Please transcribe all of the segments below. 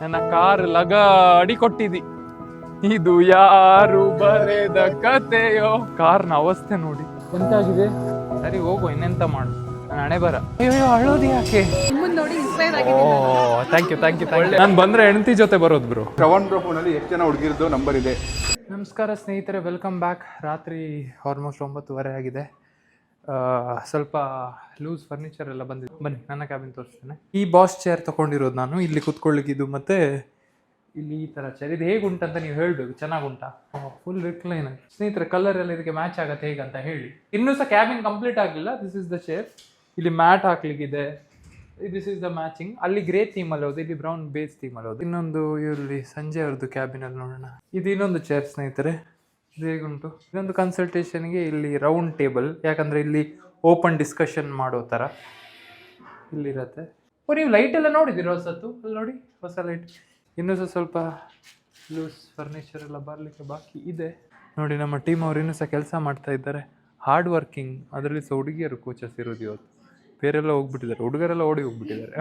ನನ್ನ ಕಾರ್ ಲಗಾಡಿ ಕೊಟ್ಟಿದಿ, ಇದು ಯಾರು ಬರೆದ ಕತೆಯೋ. ಕಾರ್ನ ಅವಸ್ಥೆ ನೋಡಿ ಎಂತಾಗಿದೆ. ಸರಿ ಹೋಗು, ಇನ್ನೆಂತ ಮಾಡು, ನಾನು ಹಣೆ ಬರ. ಅಯ್ಯೋ ಅಳೋದು ಯಾಕೆ? ಥ್ಯಾಂಕ್ ಯು ನಾನು ಬಂದ್ರೆ ಹೆಂಡತಿ ಜೊತೆ ಬರೋದು ಬ್ರೋ. ಶ್ರವಣ್ ಬ್ರೋ ಫೋನಲ್ಲಿ ಎಷ್ಟು ಜನ ಹುಡುಗಿರದು ನಂಬರ್ ಇದೆ. ನಮಸ್ಕಾರ ಸ್ನೇಹಿತರೆ, ವೆಲ್ಕಮ್ ಬ್ಯಾಕ್. ರಾತ್ರಿ ಆಲ್ಮೋಸ್ಟ್ 9:30 ಆಗಿದೆ. ಸ್ವಲ್ಪ ಲೂಸ್ ಫರ್ನಿಚರ್ ಎಲ್ಲ ಬಂದಿದೆ. ಬನ್ನಿ ನನ್ನ ಕ್ಯಾಬಿನ್ ತೋರಿಸ್ತೇನೆ. ಈ ಬಾಸ್ ಚೇರ್ ತಗೊಂಡಿರೋದು ನಾನು, ಇಲ್ಲಿ ಕುತ್ಕೊಳ್ಳಿಕ್ಕಿದ್ದು. ಮತ್ತೆ ಇಲ್ಲಿ ಈ ಥರ ಚೇರ್, ಇದು ಹೇಗುಂಟಂತ ನೀವು ಹೇಳಬೇಕು. ಚೆನ್ನಾಗುಂಟಾ? ಫುಲ್ ರಿಕ್ಲೈನರ್ ಸ್ನೇಹಿತರೆ. ಕಲರ್ ಎಲ್ಲ ಇದಕ್ಕೆ ಮ್ಯಾಚ್ ಆಗುತ್ತೆ ಹೇಗಂತ ಹೇಳಿ. ಇನ್ನೂ ಸಹ ಕ್ಯಾಬಿನ್ ಕಂಪ್ಲೀಟ್ ಆಗಿಲ್ಲ. This is the chair. ಇಲ್ಲಿ ಮ್ಯಾಟ್ ಹಾಕ್ಲಿಕ್ಕಿದೆ. This is the matching. ಅಲ್ಲಿ ಗ್ರೇ ಥೀಮಲ್ಲಿ ಹೋದು, ಇಲ್ಲಿ ಬ್ರೌನ್ ಬೇಸ್ ಥೀಮಲ್ಲಿ ಹೋದು. ಇನ್ನೊಂದು ಇಲ್ಲಿ ಸಂಜೆ ಅವ್ರದ್ದು ಕ್ಯಾಬಿನಲ್ಲಿ ನೋಡೋಣ. ಇದು ಇನ್ನೊಂದು ಚೇರ್ ಸ್ನೇಹಿತರೆ. ಇದು ಹೇಗುಂಟು? ಇದೊಂದು ಕನ್ಸಲ್ಟೇಷನ್ಗೆ ಇಲ್ಲಿ ರೌಂಡ್ ಟೇಬಲ್, ಯಾಕಂದರೆ ಇಲ್ಲಿ ಓಪನ್ ಡಿಸ್ಕಷನ್ ಮಾಡೋ ಥರ ಇಲ್ಲಿರತ್ತೆ. ನೀವು ಲೈಟ್ ಎಲ್ಲ ನೋಡಿದ್ದೀರ ಹೊಸತ್ತು? ಅಲ್ಲಿ ನೋಡಿ, ಹೊಸ ಲೈಟ್. ಇನ್ನೂ ಸಹ ಸ್ವಲ್ಪ ಲೂಸ್ ಫರ್ನಿಚರ್ ಎಲ್ಲ ಬರಲಿಕ್ಕೆ ಬಾಕಿ ಇದೆ. ನೋಡಿ, ನಮ್ಮ ಟೀಮ್ ಅವ್ರು ಇನ್ನೂ ಸಹ ಕೆಲಸ ಮಾಡ್ತಾ ಇದ್ದಾರೆ. Hard working. ಅದರಲ್ಲಿ ಸಹ ಹುಡುಗಿಯರು ಕೋಚಸ್ ಇರೋದು ಇವತ್ತು. ಬೇರೆಲ್ಲ ಹೋಗ್ಬಿಟ್ಟಿದ್ದಾರೆ, ಹುಡುಗರೆಲ್ಲ ಓಡಿ ಹೋಗ್ಬಿಟ್ಟಿದ್ದಾರೆ.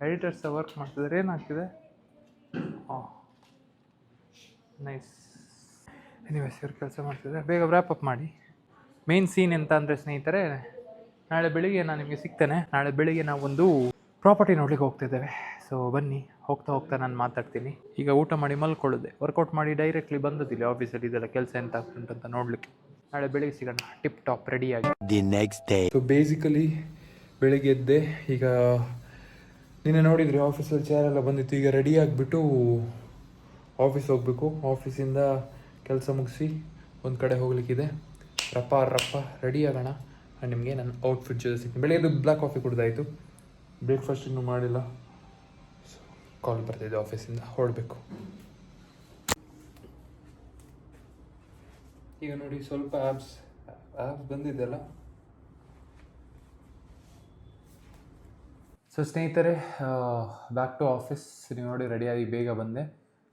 ಎಡಿಟರ್ಸ್ ಸಹ ವರ್ಕ್ ಮಾಡ್ತಿದ್ದಾರೆ. ಏನಾಗ್ತಿದೆ? ನೈಸ್. ಎನಿವೇಸ್, ಇವ್ರು ಕೆಲಸ ಮಾಡ್ತಿದ್ದಾರೆ. ಬೇಗ ವ್ರ್ಯಾಪ್ ಅಪ್ ಮಾಡಿ. ಮೇನ್ ಸೀನ್ ಎಂತ ಅಂದರೆ ಸ್ನೇಹಿತರೆ, ನಾಳೆ ಬೆಳಿಗ್ಗೆ ನಾನು ನಿಮಗೆ ಸಿಗ್ತೇನೆ. ನಾಳೆ ಬೆಳಿಗ್ಗೆ ನಾವೊಂದು ಪ್ರಾಪರ್ಟಿ ನೋಡ್ಲಿಕ್ಕೆ ಹೋಗ್ತಿದ್ದೇವೆ. ಸೊ ಬನ್ನಿ, ಹೋಗ್ತಾ ನಾನು ಮಾತಾಡ್ತೀನಿ. ಈಗ ಊಟ ಮಾಡಿ ಮಲ್ಕೊಳ್ಳೋದೆ, ವರ್ಕೌಟ್ ಮಾಡಿ ಡೈರೆಕ್ಟ್ಲಿ ಬಂದದಿಲ್ಲ ಆಫೀಸಲ್ಲಿ. ಇದೆಲ್ಲ ಕೆಲಸ ಎಂತ ಆಗ್ತುಂಟಂತ ನೋಡ್ಲಿಕ್ಕೆ. ನಾಳೆ ಬೆಳಿಗ್ಗೆ ಸಿಗೋಣ ಟಿಪ್ ಟಾಪ್ ರೆಡಿಯಾಗಿ. The next day. So basically ಬೆಳಿಗ್ಗೆ ಎದ್ದೆ. ಈಗ ನಿನ್ನೆ ನೋಡಿದ್ರಿ ಆಫೀಸಲ್ಲಿ ಚೇರ್ ಎಲ್ಲ ಬಂದಿತ್ತು. ಈಗ ರೆಡಿ ಆಗಿಬಿಟ್ಟು ಆಫೀಸ್ ಹೋಗಬೇಕು. ಆಫೀಸಿಂದ ಕೆಲಸ ಮುಗಿಸಿ ಒಂದು ಕಡೆ ಹೋಗ್ಲಿಕ್ಕಿದೆ. ರಪ್ಪ ರೆಡಿ ಆಗೋಣ. ಆ್ಯಂಡ್ ನಿಮಗೆ ನನ್ನ ಔಟ್ಫಿಟ್ ಜೊತೆ ಸಿಗ್ತೀನಿ. ಬೆಳಿಗ್ಗೆ ಬ್ಲ್ಯಾಕ್ ಕಾಫಿ ಕುಡ್ದಾಯಿತು, ಬ್ರೇಕ್ಫಾಸ್ಟ್ ಇನ್ನೂ ಮಾಡಿಲ್ಲ. ಸೊ ಕಾಲ್ ಬರ್ತಿದ್ದೆ ಆಫೀಸಿಂದ, ಹೊರಡಬೇಕು. ಈಗ ನೋಡಿ, ಸ್ವಲ್ಪ ಆ್ಯಪ್ಸ್ ಬಂದಿದ್ದೆಲ್ಲ. ಸೊ ಸ್ನೇಹಿತರೆ, ಬ್ಯಾಕ್ ಟು ಆಫೀಸ್. ನೀವು ನೋಡಿ, ರೆಡಿಯಾಗಿ ಬೇಗ ಬಂದೆ.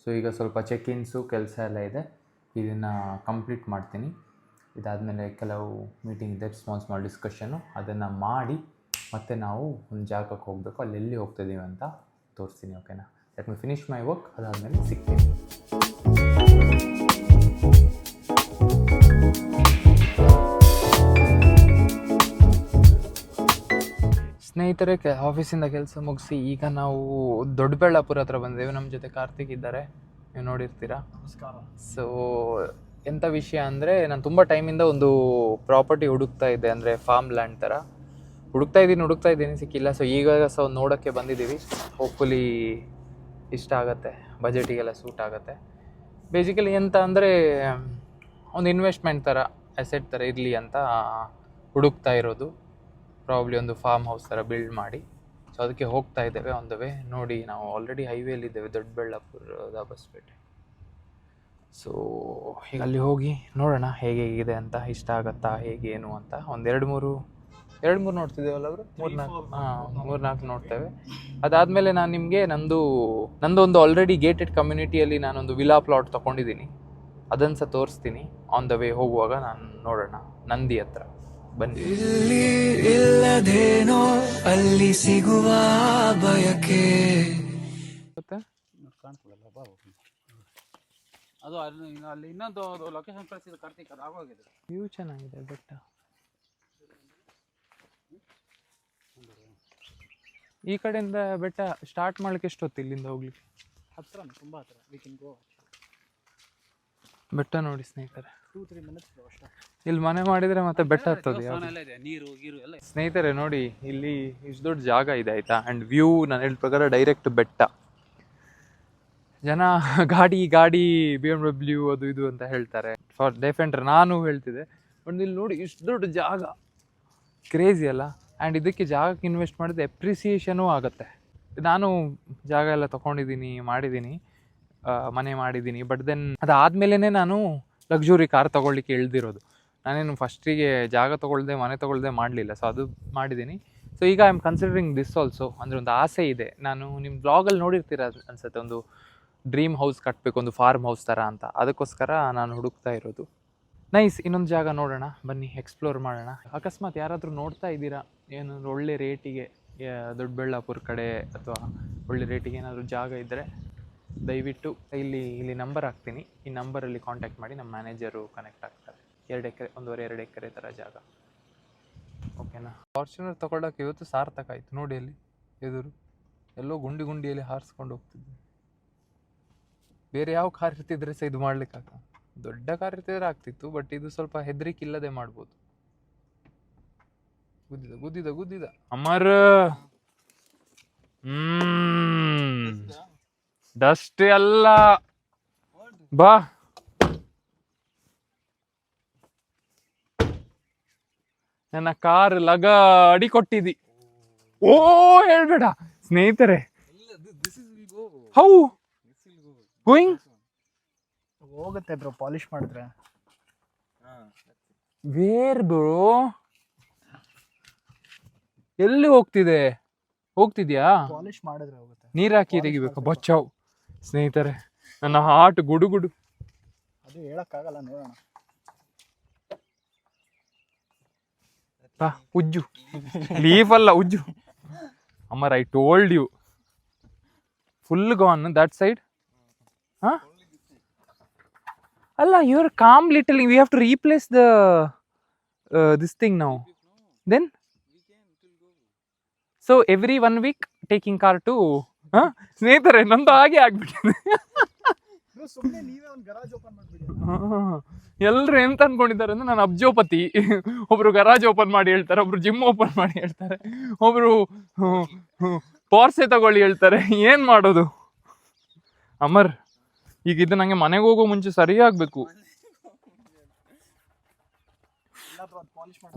ಸೊ ಈಗ ಸ್ವಲ್ಪ ಚೆಕ್-ಇನ್ಸು ಕೆಲಸ ಎಲ್ಲ ಇದೆ, ಇದನ್ನು ಕಂಪ್ಲೀಟ್ ಮಾಡ್ತೀನಿ. ಇದಾದಮೇಲೆ ಕೆಲವು ಮೀಟಿಂಗ್ ಇದೆ, ಸ್ಮಾಲ್ ಡಿಸ್ಕಷನ್ನು. ಅದನ್ನು ಮಾಡಿ ಮತ್ತೆ ನಾವು ಒಂದು ಜಾಗಕ್ಕೆ ಹೋಗಬೇಕು. ಅಲ್ಲಿ ಎಲ್ಲಿ ಹೋಗ್ತಿದ್ದೀವಿ ಅಂತ ತೋರಿಸ್ತೀನಿ. ಓಕೆನಾ? Let me finish my work. ಅದಾದಮೇಲೆ ಸಿಗ್ತೀನಿ. ಸ್ನೇಹಿತರೆ, ಆಫೀಸಿಂದ ಕೆಲಸ ಮುಗಿಸಿ ಈಗ ನಾವು ದೊಡ್ಡಬಳ್ಳಾಪುರ ಹತ್ರ ಬಂದೇವೆ. ನಮ್ಮ ಜೊತೆ ಕಾರ್ತಿಕ್ ಇದ್ದಾರೆ, ನೀವು ನೋಡಿರ್ತೀರಾ. ನಮಸ್ಕಾರ. ಸೊ ಎಂಥ ವಿಷಯ ಅಂದರೆ, ನಾನು ತುಂಬ ಟೈಮಿಂದ ಒಂದು ಪ್ರಾಪರ್ಟಿ ಹುಡುಕ್ತಾ ಇದ್ದೆ, ಅಂದರೆ ಫಾರ್ಮ್ ಲ್ಯಾಂಡ್ ಥರ ಹುಡುಕ್ತಾ ಇದ್ದೀನಿ, ಸಿಕ್ಕಿಲ್ಲ. ಸೊ ಈಗ ಸಹ ಒಂದು ನೋಡೋಕ್ಕೆ ಬಂದಿದ್ದೀವಿ. ಹೋಪ್ಫುಲಿ ಇಷ್ಟ ಆಗುತ್ತೆ, ಬಜೆಟಿಗೆಲ್ಲ ಸೂಟ್ ಆಗುತ್ತೆ. ಬೇಸಿಕಲಿ ಎಂತ ಅಂದರೆ, ಒಂದು ಇನ್ವೆಸ್ಟ್ಮೆಂಟ್ ಥರ, ಅಸೆಟ್ ಥರ ಇರಲಿ ಅಂತ ಹುಡುಕ್ತಾ ಇರೋದು. ಪ್ರಾಬ್ಲಿ ಒಂದು ಫಾರ್ಮ್ ಹೌಸ್ ಥರ ಬಿಲ್ಡ್ ಮಾಡಿ. ಸೊ ಅದಕ್ಕೆ ಹೋಗ್ತಾ ಇದ್ದೇವೆ. ಆನ್ ದ ವೇ ನೋಡಿ, ನಾವು ಆಲ್ರೆಡಿ ಹೈವೇಲಿದ್ದೇವೆ, ದೊಡ್ಡಬಳ್ಳಾಪುರದ ಬಸ್ಪೇಟೆ. ಸೊ ಈಗ ಅಲ್ಲಿ ಹೋಗಿ ನೋಡೋಣ ಹೇಗಿದೆ ಅಂತ, ಇಷ್ಟ ಆಗುತ್ತಾ ಹೇಗೇನು ಅಂತ. ಒಂದು ಎರಡು ಮೂರು ನೋಡ್ತಿದ್ದೇವಲ್ಲ ಅವರು, 3-4 ನೋಡ್ತೇವೆ. ಅದಾದಮೇಲೆ ನಾನು ನಿಮಗೆ ನಂದೊಂದು ಆಲ್ರೆಡಿ ಗೇಟೆಡ್ ಕಮ್ಯುನಿಟಿಯಲ್ಲಿ ನಾನೊಂದು ವಿಲಾ ಪ್ಲಾಟ್ ತೊಗೊಂಡಿದ್ದೀನಿ, ಅದನ್ನು ಸಹ ತೋರಿಸ್ತೀನಿ. ಆನ್ ದ ವೇ ಹೋಗುವಾಗ ನಾನು ನೋಡೋಣ. ನಂದಿ ಹತ್ರ ಬನ್ನಿ. ಇಲ್ಲಿ ಇಲ್ಲದೇನೋ ಅಲ್ಲಿ ಸಿಗುವ ಬಯಕೆ ಮತ್ತೆ ಕಾಣ್ತದಲ್ಲ. ಅದು ಅಲ್ಲಿ ಇನ್ನೊಂದು ಲೊಕೇಶನ್ ಕಳಿಸಿದ ಕಾರ್ತಿಕ್, ಅದು ಆಗೋಗಿದೆ. ವ್ಯೂ ಚೆನ್ನಾಗಿದೆ ಬೆಟ್ಟ. ಈ ಕಡೆಯಿಂದ ಬೆಟ್ಟ ಸ್ಟಾರ್ಟ್ ಮಾಡ್ಲಿಕ್ಕೆ ಎಷ್ಟೊತ್ತು ಇಲ್ಲಿಂದ ಹೋಗ್ಲಿಕ್ಕೆ? ಹತ್ರ, ತುಂಬ ಹತ್ರ. We can go. ಬೆಟ್ಟ ನೋಡಿ ಸ್ನೇಹಿತರೆ, 2-3 minutes ಅಷ್ಟೇ. ಇಲ್ಲಿ ಮನೆ ಮಾಡಿದರೆ ಮತ್ತೆ ಬೆಟ್ಟ ಹತ್ತೋದು. ನೀರು ಗೀರು ಎಲ್ಲ. ಸ್ನೇಹಿತರೆ ನೋಡಿ, ಇಲ್ಲಿ ಇಷ್ಟು ದೊಡ್ಡ ಜಾಗ ಇದೆ ಆಯಿತಾ. ಆ್ಯಂಡ್ ವ್ಯೂ ನಾನು ಹೇಳಿದ ಪ್ರಕಾರ ಡೈರೆಕ್ಟ್ ಬೆಟ್ಟ. ಜನ ಗಾಡಿ BMW ಅದು ಇದು ಅಂತ ಹೇಳ್ತಾರೆ, ಫಾರ್ ಡಿಫೆಂಡರ್ ನಾನು ಹೇಳ್ತಿದ್ದೆ. ಬಟ್ ಇಲ್ಲಿ ನೋಡಿ, ಇಷ್ಟು ದೊಡ್ಡ ಜಾಗ, ಕ್ರೇಜಿ ಅಲ್ಲ. ಆ್ಯಂಡ್ ಇದಕ್ಕೆ ಜಾಗಕ್ಕೆ ಇನ್ವೆಸ್ಟ್ ಮಾಡಿದ್ರೆ ಎಪ್ರಿಸಿಯೇಷನೂ ಆಗುತ್ತೆ. ನಾನು ಜಾಗ ಎಲ್ಲ ತೊಗೊಂಡಿದ್ದೀನಿ, ಮನೆ ಮಾಡಿದ್ದೀನಿ. ಬಟ್ ದೆನ್ ಅದಾದಮೇಲೆ ನಾನು ಲಕ್ಸುರಿ ಕಾರ್ ತೊಗೊಳ್ಲಿಕ್ಕೆ ಇಳ್ದಿರೋದು. ನಾನೇನು ಫಸ್ಟಿಗೆ ಜಾಗ ಮನೆ ತೊಗೊಳ್ದೆ ಮಾಡಲಿಲ್ಲ. ಸೊ ಅದು ಮಾಡಿದ್ದೀನಿ. ಸೊ ಈಗ I am considering this also. ಅಂದರೆ ಒಂದು ಆಸೆ ಇದೆ. ನಾನು ನಿಮ್ಮ ಬ್ಲಾಗಲ್ಲಿ ನೋಡಿರ್ತೀರ ಅನ್ಸುತ್ತೆ, ಒಂದು ಡ್ರೀಮ್ ಹೌಸ್ ಕಟ್ಟಬೇಕು, ಒಂದು ಫಾರ್ಮ್ ಹೌಸ್ ಥರ ಅಂತ. ಅದಕ್ಕೋಸ್ಕರ ನಾನು ಹುಡುಕ್ತಾ ಇರೋದು. ನೈಸ್. ಇನ್ನೊಂದು ಜಾಗ ನೋಡೋಣ ಬನ್ನಿ, ಎಕ್ಸ್ಪ್ಲೋರ್ ಮಾಡೋಣ. ಅಕಸ್ಮಾತ್ ಯಾರಾದರೂ ನೋಡ್ತಾ ಇದ್ದೀರಾ, ಏನು ಒಳ್ಳೆ ರೇಟಿಗೆ ದೊಡ್ಡಬಳ್ಳಾಪುರ ಕಡೆ ಅಥವಾ ಒಳ್ಳೆ ರೇಟಿಗೆ ಏನಾದರೂ ಜಾಗ ಇದ್ದರೆ ದಯವಿಟ್ಟು ಇಲ್ಲಿ ನಂಬರ್ ಹಾಕ್ತೀನಿ. ಈ ನಂಬರಲ್ಲಿ ಕಾಂಟ್ಯಾಕ್ಟ್ ಮಾಡಿ, ನಮ್ಮ ಮ್ಯಾನೇಜರು ಕನೆಕ್ಟ್ ಆಗ್ತಾರೆ. 2 ಎಕರೆ 1.5-2 ಎಕರೆ ಥರ ಜಾಗ. ಓಕೆನಾ? ಫಾರ್ಚುನರ್ ತಗೊಳ್ಳೋಕೆ ಇವತ್ತು ಸಾರ್ಥಕ ಆಯಿತು. ನೋಡಿ ಅಲ್ಲಿ ಎದುರು ಎಲ್ಲೋ ಗುಂಡಿಯಲ್ಲಿ ಹಾರಿಸ್ಕೊಂಡು ಹೋಗ್ತಿದ್ದೆ. ಬೇರೆ ಯಾವ ಕಾರ್ ಇರ್ತಿದ್ರೆ ಸಹ ಇದು ಮಾಡ್ಲಿಕ್ಕಾಗ, ದೊಡ್ಡ ಕಾರ್ ಇರ್ತಿದ್ರೆ ಆಗ್ತಿತ್ತು. ಬಟ್ ಇದು ಸ್ವಲ್ಪ ಹೆದರಿಕೆ ಇಲ್ಲದೆ ಮಾಡ್ಬೋದು. ಗುದ್ದಿದ ಅಮರ್. ಡಸ್ಟ್ ಅಲ್ಲ, ಬಾ. ನನ್ನ ಕಾರ್ ಲಗಾಡಿ ಕೊಟ್ಟಿದ್ದಿ. ಓ ಹೇಳ್ಬೇಡ ಸ್ನೇಹಿತರೆ. How going? ಹೋಗುತ್ತೆ ಬ್ರೋ, ಪಾಲಿಶ್ ಮಾಡಿದ್ರೆ. Where bro? ಎಲ್ಲಿ ಹೋಗ್ತಿದ್ಯಾ? ಪಾಲಿಶ್ ಮಾಡಿದ್ರೆ ಹೋಗುತ್ತೆ. ನೀರ್ ಹಾಕಿ ತೆಗಿಬೇಕು. ಬಚ್ಚಾವ್ ಸ್ನೇಹಿತರೆ, ನನ್ನ ಹಾರ್ಟ್ ಗುಡುಗುಡು. ಅದು ಹೇಳಕ್ಕಾಗಲ್ಲ, ನೋಡೋಣ. ಉಜ್ಜು, ಲೀಫ್ ಅಲ್ಲ ಉಜ್ಜು. Amar, I told you. Full gone that side. ಅಲ್ಲ, your calm little. We have to replace this thing now. Then so every 1 week taking car to. ಸ್ನೇಹಿತರೆ, ನಂದು ಹಾಗೆ ಆಗ್ಬಿಟ್ಟಿದೆ. ಸುಮ್ಮನೆ ನೀವೇ ಒಂದು ಗರಾಜ್ ಓಪನ್ ಮಾಡ್ಬಿಡಿ. ಎಲ್ರು ಎಂತ ಅನ್ಕೊಂಡಿದ್ದಾರೆ ಅಂದ್ರೆ ನಾನು ಅಬ್ಜೋಪತಿ. ಒಬ್ರು ಗರಾಜ್ ಓಪನ್ ಮಾಡಿ ಹೇಳ್ತಾರೆ, ಒಬ್ರು ಜಿಮ್ ಓಪನ್ ಮಾಡಿ ಹೇಳ್ತಾರೆ, ಒಬ್ರು ಪೋರ್ಸೆ ತಗೊಳ್ಳಿ ಹೇಳ್ತಾರೆ. ಏನ್ ಮಾಡೋದು ಅಮರ್? ಈಗ ಇದು ನಂಗೆ ಮನೆಗೆ ಹೋಗೋ ಮುಂಚೆ ಸರಿಯಾಗ್ಬೇಕು.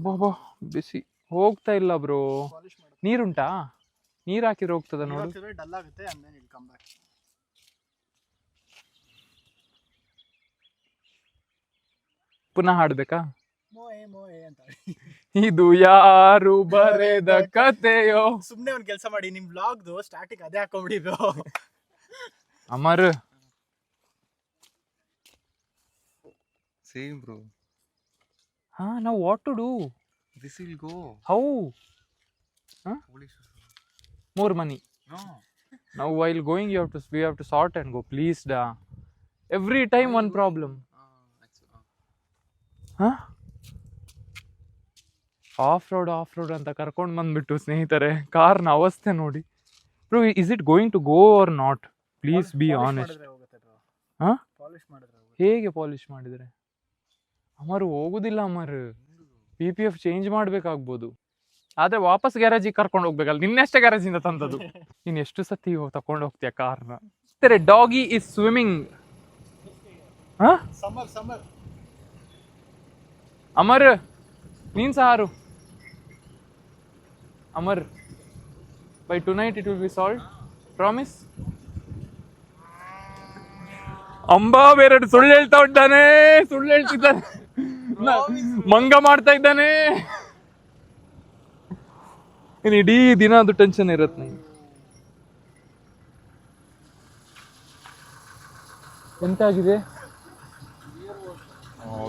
ಬಾಬಾ ಬಿಸಿ ಹೋಗ್ತಾ ಇಲ್ಲ ಬ್ರೋ. ನೀರುಂಟಾ? ನೀರ್ ಹಾಕಿದ್ರೆ ಹೋಗ್ತದ ನೋಡು. ಡಲ್ ಆಗುತ್ತೆ, and then it'll come back. ಪುನಃ ಹಾಡ್ಬೇಕಾ? ಮೋಯೆ ಅಂತ. ಇದು ಯಾರು ಬರೆದ ಕತೆಯೋ? ಸುಮ್ನೆ ಒಂದ್ ಕೆಲಸ ಮಾಡಿ, ನಿಮ್ ವ್ಲಾಗ್ದು ಸ್ಟಾರ್ಟಿಂಗ್ ಅದೇ ಹಾಕೊಂಡ್ಬಿಡಿ bro. Amar Same bro. Now what to do? This will go. How? Police. More money. No. Now while going we have to sort and go. Please da. Every time one problem. Off road ಅಂತ ಕರ್ಕೊಂಡು ಬಂದ್ಬಿಟ್ಟು ಸ್ನೇಹಿತರೆ, ಕಾರ್ನ ಅವಸ್ಥೆ ನೋಡಿ. Bro, is it going to go or not? Please be honest. ಹೇಗೆ polish ಮಾಡಿದ್ರೆ? ಅಮರ್ ಹೋಗುದಿಲ್ಲ ಅಮರ್. PPF ಚೇಂಜ್ ಮಾಡ್ಬೇಕಾಗ್ಬೋದು, ಆದ್ರೆ ವಾಪಸ್ ಗ್ಯಾರೇಜಿಗೆ ಕರ್ಕೊಂಡು ಹೋಗ್ಬೇಕಲ್ಲ. ನಿನ್ನೆಷ್ಟೇ ಗ್ಯಾರೇಜಿಂದ ತಂದದ್ದು. ನೀನ್ ಎಷ್ಟು ಸತಿ ತಕೊಂಡು ಹೋಗ್ತೀಯ ಕಾರ್ನ? Doggy is swimming. Summer Amar, ನೀನ್ ಸಾರು. Amar, by tonight it will be solve. Promise? ಅಂಬಾ ಬೇರೆ ಸುಳ್ಳು ಹೇಳ್ತಿದ್ದಾನೆ. ಮಂಗ ಮಾಡ್ತಾ ಇದ್ದಾನೆ. ಇನ್ನು ಇಡೀ ದಿನ ಅದು ಟೆನ್ಷನ್ ಇರತ್ತೆ ನಂಗೆ. ಎಂತ ಆಗಿದೆ?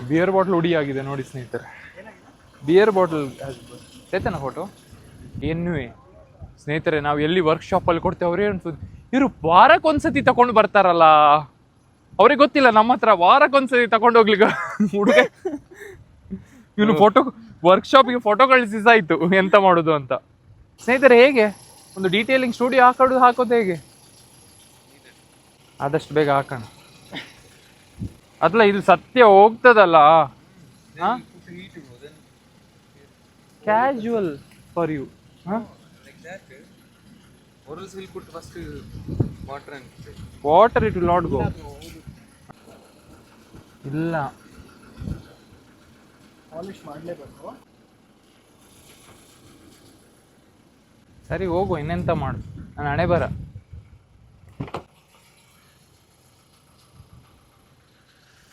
ಬಿಯರ್ ಬಾಟಲ್ ಹುಡಿ ಆಗಿದೆ ನೋಡಿ ಸ್ನೇಹಿತರೆ. ಬಿಯರ್ ಬಾಟಲ್ ಚೇತನ ಫೋಟೋ ಏನು ಸ್ನೇಹಿತರೆ. ನಾವು ಎಲ್ಲಿ ವರ್ಕ್ಶಾಪಲ್ಲಿ ಕೊಡ್ತೇವೆ, ಅವ್ರೇ ಅನ್ಸುದು ಇವರು ವಾರಕ್ಕೊಂದ್ಸತಿ ತಗೊಂಡು ಬರ್ತಾರಲ್ಲ. ಅವ್ರಿಗೆ ಗೊತ್ತಿಲ್ಲ ನಮ್ಮ ಹತ್ರ ವಾರಕ್ಕೊಂದ್ಸತಿ ತಗೊಂಡು ಹೋಗ್ಲಿಕ್ಕೆ ಹುಡುಗ. ಇವನು ವರ್ಕ್ಶಾಪಿಗೆ ಫೋಟೋ ಕಳಿಸಿಸಾಯ್ತು, ಎಂತ ಮಾಡೋದು ಅಂತ. ಸ್ನೇಹಿತರೆ, ಹೇಗೆ ಒಂದು ಡೀಟೇಲಿಂಗ್ ಸ್ಟುಡಿಯೋ ಹಾಕೋದು ಹೇಗೆ? ಆದಷ್ಟು ಬೇಗ ಹಾಕೋಣ. ಅಲ್ಲ, ಇದು ಸತ್ಯ ಹೋಗ್ತದಲ್ಲ. Casual for you. Water it will not go. ಇಲ್ಲ, ಪಾಲಿಶ್ ಮಾಡಲೇಬೇಕು. ಸರಿ ಹೋಗು, ಇನ್ನೆಂತ ಮಾಡು. ನಾನು ಹಣೆ ಬರ.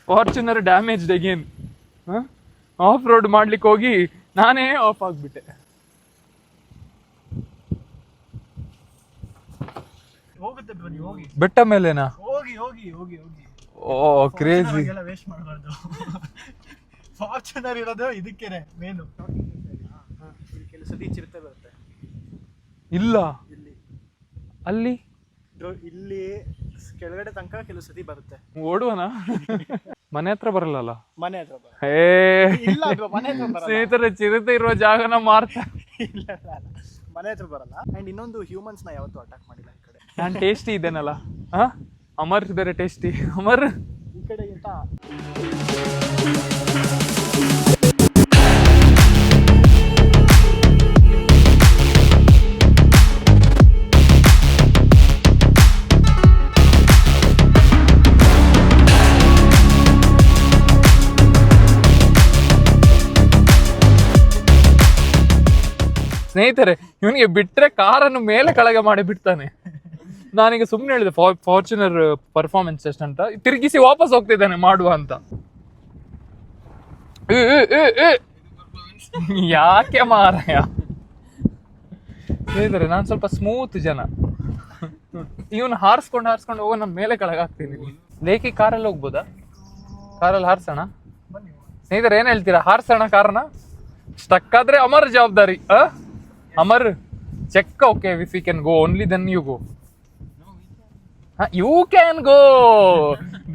Fortuner damaged again. Of road ಮಾಡ್ಲಿಕ್ಕೆ ಹೋಗಿ ನಾನೇ ಆಫ್ ಆಗ್ಬಿಟ್ಟೆ. ಹೋಗುತ್ತೆ ಬ್ರೋ, ನೀವು ಹೋಗಿ. ಬೆಟ್ಟ ಮೇಲೆನಾ? ಹೋಗಿ. ಓ ಕ್ರೇಜಿ. ವೇಸ್ಟ್ ಮಾಡಬಾರ್ದು. ಫಾರ್ಚುನರ್ ಇರೋದು ಇದಕ್ಕೇನೆ ಮೇನು. ಕೆಲಸದಿ ಚಿರತೆ ಬರುತ್ತೆ. ಇಲ್ಲ ಇಲ್ಲಿ ಅಲ್ಲಿ ಬ್ರೋ ಇಲ್ಲಿ ಕೆಳಗಡೆ ತನಕ ಕೆಲವು ಸತಿ ಬರುತ್ತೆ. ಓಡುವನ ಮನೆ ಹತ್ರ ಬರಲ್ಲ. ಮನೆ ಹತ್ರ ಬರಲ್ಲ. ಏ ಇಲ್ಲ ಬ್ರೋ, ಮನೆ ಹತ್ರ ಬರಲ್ಲ. ಸ್ನೇಹಿತರೆ ಚಿರತೆ ಇರುವ ಜಾಗನ ಮಾರ್ತಾ ಇಲ್ಲ ಮನೆ ಹತ್ರ ಬರಲ್ಲ. ಅಂಡ್ ಇನ್ನೊಂದು ಹ್ಯೂಮನ್ಸ್ ನ ಯಾವತ್ತೂ ಅಟ್ಯಾಕ್ ಮಾಡಿಲ್ಲ ಈ ಕಡೆ. ನಾನು ಟೇಸ್ಟಿ ಇದ್ದೇನಲ್ಲ. ಅಮರ್ ಬೇರೆ ಟೇಸ್ಟಿ. ಅಮರ್ ಈ ಕಡೆಗಿಂತ ಸ್ನೇಹಿತರೆ ಇವನಿಗೆ ಬಿಟ್ರೆ ಕಾರನ್ನು ಮೇಲೆ ಕೆಳಗೆ ಮಾಡಿ ಬಿಡ್ತಾನೆ. ನಾನೀಗ ಸುಮ್ಮನೆ ಹೇಳಿದೆ ಫಾರ್ಚುನರ್ ಪರ್ಫಾರ್ಮೆನ್ಸ್ ಟೆಸ್ಟ್ ಅಂತ, ತಿರುಗಿಸಿ ವಾಪಸ್ ಹೋಗ್ತಿದ್ದಾನೆ ಮಾಡುವ ಅಂತ. ಯಾಕೆ ಮಾರಾಯ. ಸ್ನೇಹಿತರೆ ನಾನು ಸ್ವಲ್ಪ ಸ್ಮೂತ್ ಜನ. ಇವನು ಹಾರಿಸ್ಕೊಂಡು ಹೋಗೋ ನಾನು ಮೇಲೆ ಕೆಳಗೆ ಹಾಕ್ತೀನಿ. ಲೇಖಿ ಕಾರಲ್ಲಿ ಹೋಗ್ಬೋದಾ? ಕಾರಲ್ಲಿ ಹಾರಿಸೋಣ ಸ್ನೇಹಿತರೆ, ಏನ್ ಹೇಳ್ತೀರಾ? ಹಾರಿಸೋಣ ಕಾರಣ? ಸ್ಟಕ್ ಆದ್ರೆ ಅಮರ್ ಜವಾಬ್ದಾರಿ. Amar check. Okay, if you can go only then you go. You can go,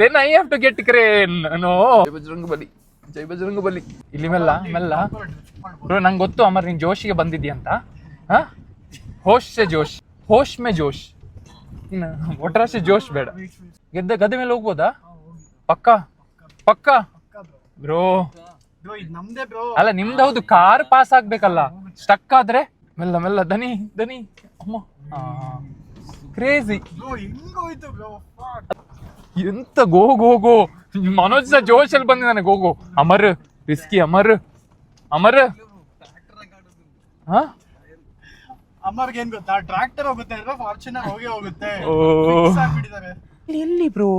then I have to get crane. No. ಜೈ ಬಜರಂಗ ಬಲಿ. ಇಲ್ಲಿ ಮೆಲ್ಲ ಮೆಲ್ಲ ಬ್ರೋ. ನಂಗೆ ಗೊತ್ತು ಅಮರ್ ನೀನ್ ಜೋಶಿಗೆ ಬಂದಿದ್ದಿ ಅಂತ. ಹೋಶ್ ಮೇ ಜೋಶ್. ಇನ್ನು ಒಟ್ರಾಶಿ ಜೋಶ್ ಬೇಡ. ಗದ್ದೆ ಮೇಲೆ ಹೋಗ್ಬೋದಾ? ಪಕ್ಕಾ ಪಕ್ಕಾ ಬ್ರೋ. ಬ್ರೋ ಇದು ನಮ್ದೇ ಬ್ರೋ. ಅಲ್ಲ ನಿಮ್ದು ಹೌದು, ಕಾರ್ ಪಾಸ್ ಆಗ್ಬೇಕಲ್ಲ. ಸ್ಟಕ್ ಆದ್ರೆ ಮೆಲ್ಲ ಮೆಲ್ಲ ದನಿ ಅಮ್ಮ. ಕ್ರೇಜಿ. ಬ್ರೋ ಹಿಂಗೋಯ್ತು ಬ್ರೋ. ಎಂತ ಗೋ ಗೋ ಗೋ. ಮನೋಜ್ ಸಹ ಜೋಶಲ್ಲಿ ಬಂದಿದ್ದಾನೆ. Go go. Amar risky. Amar ಅಮರ್ಗೆ ಏನ್ ಗೊತ್ತಾ, ಟ್ರ್ಯಾಕ್ಟರ್ ಹೋಗುತ್ತೆ ಅಂದ್ರೆ ಫಾರ್ಚುನರ್ ಹೋಗುತ್ತೆ. ಎಲ್ಲಿ ಬ್ರೋ?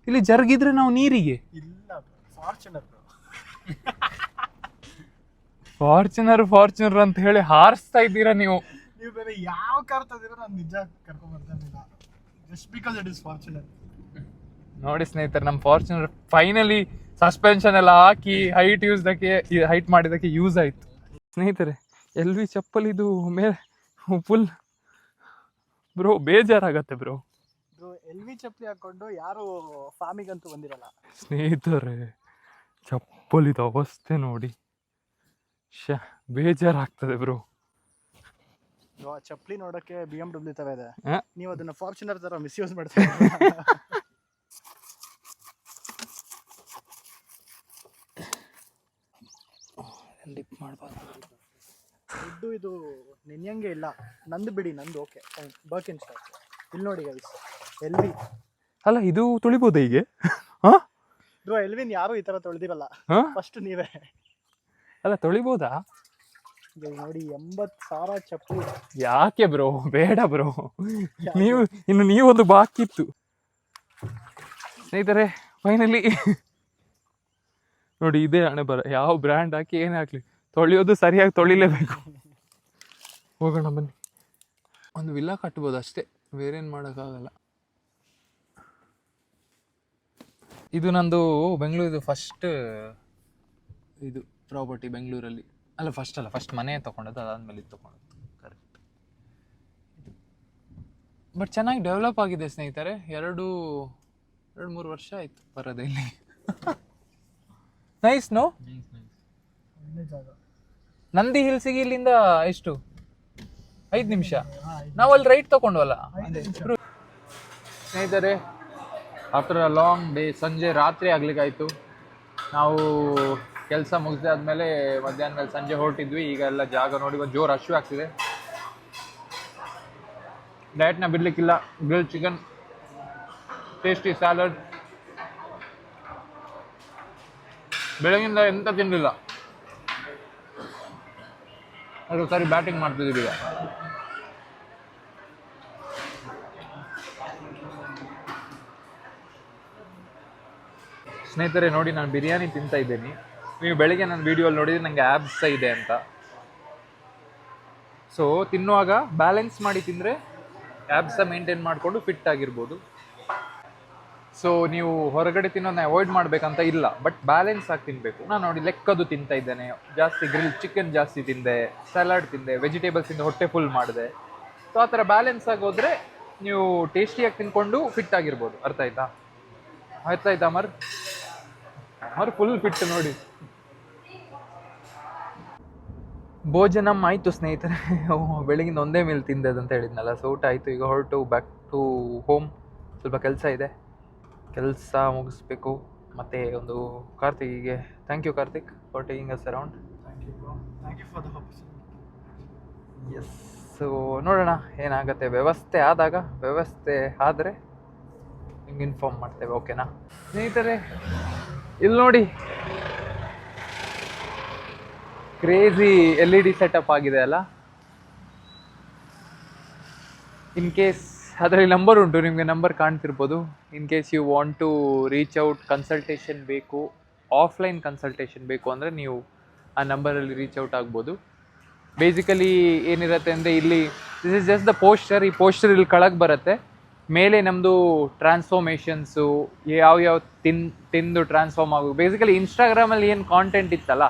ಇಲ್ಲಿ ಜರುಗಿದ್ರೆ ನಾವು ನೀರಿಗೆ. ಇಲ್ಲ ಫಾರ್ಚುನರ್ ಬ್ರೋ. ಫಾರ್ಚುನರ್ ಅಂತ ಹೇಳಿ ಹಾರಿಸ್ತಾ ಇದ್ದೀರಾ ನೀವು. ನೀವು ಬೇರೆ ಯಾವ ಕಾರ್ ತಂದಿರೋ ನಾನು ನಿಜ ಕರ್ಕೊಂಡ್ ಬರ್ತಾನಿಲ್ಲ. Just because it is Fortuner. ನೋಡಿ ಸ್ನೇಹಿತರೆ, ನಮ್ಮ ಫಾರ್ಚುನರ್ ಫೈನಲಿ ಸಸ್ಪೆನ್ಷನ್ ಎಲ್ಲ ಹಾಕಿ ಹೈಟ್ ಮಾಡಿದಕ್ಕೆ ಯೂಸ್ ಆಯ್ತು. ಸ್ನೇಹಿತರೆ ಎಲ್ವಿ ಚಪ್ಪಲ್ ಇದು ಮೇಲೆ ಫುಲ್ ಬ್ರೋ ಬೇಜಾರಾಗತ್ತೆ ಬ್ರೋ. ಎಲ್ವಿ ಚಪ್ಪಲಿ ಹಾಕೊಂಡು ಯಾರು ಫಾರ್ಮಿಗಂತೂ ಬಂದಿರಲ್ಲ. ಸ್ನೇಹಿತರೆ ಚಪ್ಪಲಿದ ಅವಸ್ಥೆ ನೋಡಿ ಬೇಜಾರಾಗ್ತದೆ ಬ್ರೋ. ಚಪ್ಪಲಿ ನೋಡಕ್ಕೆ BMW ತರ ಇದೆ, ಹ? ನೀವು ಅದನ್ನ ಫಾರ್ಚುನರ್ ತರ ಮಿಸ್ಯೂಸ್ ಮಾಡ್ತೀರಾ. ಲಿಪ್ ಮಾಡ್ಬಾರ್ದು. ದುಡ್ಡು ಇದು ನೆನ್ಯಂಗೆ ಇಲ್ಲ. ನಂದು ಬಿಡಿ, ನಂದು ಓಕೆ ಬರ್ಕಿನ್ ಸ್ಟಾಕ್. ಇಲ್ಲಿ ನೋಡಿ ಗೈಸ್, ಎಲ್ವಿ. ಅಲ್ಲ ಇದು ತುಳಿಬೋದ ಹೀಗೆ? ಬ್ರೋ ಎಲ್ವಿನ್ ಯಾರು ಈ ತರ ತೊಳೆದಿರಲ್ಲ. ಫಸ್ಟ್ ನೀವೇ. ಅಲ್ಲ ತೊಳಿಬೋದಾ? ನೋಡಿ 80,000 ಚಪ್ಪಲಿ. ಯಾಕೆ ಬ್ರೋ? ಬೇಡ ಬ್ರೋ. ನೀವೊಂದು ಬಾಕಿ ಇತ್ತು. ಸ್ನೇಹಿತರೆ ಫೈನಲಿ ನೋಡಿ, ಇದೇ ಹಣೆ ಬರ. ಯಾವ ಬ್ರ್ಯಾಂಡ್ ಹಾಕಿ ಏನೇ ಹಾಕ್ಲಿ ತೊಳೆಯೋದು ಸರಿಯಾಗಿ ತೊಳಿಲೇಬೇಕು. ಹೋಗೋಣ ಬನ್ನಿ. ಒಂದು ವಿಲ್ಲಾ ಕಟ್ಬೋದು ಅಷ್ಟೇ, ಬೇರೇನು ಮಾಡೋಕ್ಕಾಗಲ್ಲ. ಇದು ನಂದು ಬೆಂಗಳೂರು ಫಸ್ಟ್ ಇದು ಪ್ರಾಪರ್ಟಿ ಬೆಂಗಳೂರಲ್ಲಿ. ಅಲ್ಲ ಫಸ್ಟ್ ಮನೆ ತೊಗೊಂಡದ್ದು, ಅದಾದ್ಮೇಲೆ ಇದು ತೊಗೊಂಡದ್ದು. ಕರೆಕ್ಟ್. ಬಟ್ ಚೆನ್ನಾಗಿ ಡೆವಲಪ್ ಆಗಿದೆ ಸ್ನೇಹಿತರೆ. 2-3 ವರ್ಷ ಆಯ್ತು ಬರೋದೇ ಇಲ್ಲಿ. Nice no? ನಂದಿ ಹಿಲ್ಸಿಗೆ ಇಲ್ಲಿಂದ ಎಷ್ಟು? 5 ನಿಮಿಷ. ನಾವು ಅಲ್ಲಿ ರೈಟ್ ತಗೊಂಡ್ವಲ್ಲ. ಸ್ನೇಹಿತರೆ ಆಫ್ಟರ್ ಅ ಲಾಂಗ್ ಡೇ, ಸಂಜೆ ರಾತ್ರಿ ಆಗ್ಲಿಕ್ಕಾಯ್ತು. ನಾವು ಕೆಲಸ ಮುಗಿಸಿದ ಆದಮೇಲೆ ಮಧ್ಯಾಹ್ನ ಮೇಲೆ ಸಂಜೆ ಹೊರಟಿದ್ವಿ. ಈಗ ಎಲ್ಲ ಜಾಗ ನೋಡಿ ಒಂದು ಜೋರು ಹಸಿವು ಆಗ್ತಿದೆ. ಡಯಟ್ನ ಬಿಡ್ಲಿಕ್ಕಿಲ್ಲ. Grill chicken, tasty salad. ಬೆಳಗಿಂದ ಎಂತ ತಿನ್ನಲಿಲ್ಲ. ಅದು ಸರಿ ಬ್ಯಾಟಿಂಗ್ ಮಾಡ್ತಿದ್ದೀವಿ ಈಗ. ಸ್ನೇಹಿತರೆ ನೋಡಿ, ನಾನು ಬಿರಿಯಾನಿ ತಿಂತಾ ಇದ್ದೇನೆ. ನೀವು ಬೆಳಿಗ್ಗೆ ನನ್ನ ವಿಡಿಯೋಲ್ಲಿ ನೋಡಿದ್ರೆ ನನಗೆ ಆ್ಯಬ್ಸ್ ಇದೆ ಅಂತ. ಸೊ ತಿನ್ನುವಾಗ ಬ್ಯಾಲೆನ್ಸ್ ಮಾಡಿ ತಿಂದರೆ ಆ್ಯಬ್ಸ ಮೇಂಟೈನ್ ಮಾಡಿಕೊಂಡು ಫಿಟ್ ಆಗಿರ್ಬೋದು. ಸೊ ನೀವು ಹೊರಗಡೆ ತಿನ್ನೋದನ್ನ ಅವಾಯ್ಡ್ ಮಾಡಬೇಕಂತ ಇಲ್ಲ, ಬಟ್ ಬ್ಯಾಲೆನ್ಸ್ ಆಗಿ ತಿನ್ನಬೇಕು. ನಾನು ನೋಡಿ ಲೆಕ್ಕದು ತಿಂತಾ ಇದ್ದೇನೆ. ಜಾಸ್ತಿ ಗ್ರಿಲ್ ಚಿಕನ್ ಜಾಸ್ತಿ ತಿಂದೆ, ಸಲಾಡ್ ತಿಂದೆ, ವೆಜಿಟೇಬಲ್ಸಿಂದ ಹೊಟ್ಟೆ ಫುಲ್ ಮಾಡಿದೆ. ಸೊ ಆ ಥರ ಬ್ಯಾಲೆನ್ಸ್ ಆಗಿ ಹೋದರೆ ನೀವು ಟೇಸ್ಟಿಯಾಗಿ ತಿನ್ಕೊಂಡು ಫಿಟ್ ಆಗಿರ್ಬೋದು. ಅರ್ಥ ಆಯ್ತಾ ಅಮರ್ ಫುಲ್ ಫಿಟ್ ನೋಡಿ. ಭೋಜನ ಆಯಿತು ಸ್ನೇಹಿತರೆ. ಬೆಳಗಿಂದ ಒಂದೇ ಮೀಲ್ ತಿಂದದ್ದು ಅಂತ ಹೇಳಿದ್ನಲ್ಲ, ಸೊ ಊಟ ಆಯಿತು. ಈಗ ಹೊರಟು ಬ್ಯಾಕ್ ಟು ಹೋಮ್. ಸ್ವಲ್ಪ ಕೆಲಸ ಇದೆ, ಕೆಲಸ ಮುಗಿಸ್ಬೇಕು. ಮತ್ತು ಒಂದು ಕಾರ್ತಿಕ್ಗೆ thank you Karthik for taking us around. Thank you for the opportunity. Yes. So ನೋಡೋಣ ಏನಾಗುತ್ತೆ. ವ್ಯವಸ್ಥೆ ಆದರೆ ನಿಮ್ಗೆ ಇನ್ಫಾರ್ಮ್ ಮಾಡ್ತೇವೆ, ಓಕೆನಾ ಸ್ನೇಹಿತರೆ? ಇಲ್ಲಿ ನೋಡಿ, ಕ್ರೇಜಿ LED ಸೆಟಪ್ ಆಗಿದೆ ಅಲ್ಲ. ಇನ್ ಕೇಸ್ ಅದರಲ್ಲಿ ನಂಬರ್ ಉಂಟು, ನಿಮಗೆ ನಂಬರ್ ಕಾಣ್ತಿರ್ಬೋದು. In case you want to reach out, consultation ಬೇಕು, ಆಫ್ಲೈನ್ ಕನ್ಸಲ್ಟೇಷನ್ ಬೇಕು ಅಂದರೆ ನೀವು ಆ ನಂಬರಲ್ಲಿ ರೀಚ್ ಔಟ್ ಆಗ್ಬೋದು. ಬೇಸಿಕಲಿ ಏನಿರುತ್ತೆ ಅಂದರೆ ಇಲ್ಲಿ this is just the poster. ಈ ಪೋಸ್ಟರ್ ಇಲ್ಲಿ ಕೆಳಗೆ ಬರುತ್ತೆ. ಮೇಲೆ ನಮ್ಮದು ಟ್ರಾನ್ಸ್ಫಾರ್ಮೇಷನ್ಸು, ಯಾವ ತಿಂದು ಟ್ರಾನ್ಸ್ಫಾರ್ಮ್ ಆಗೋದು. ಬೇಸಿಕಲಿ ಇನ್ಸ್ಟಾಗ್ರಾಮಲ್ಲಿ ಏನು ಕಾಂಟೆಂಟ್ ಇತ್ತಲ್ಲ,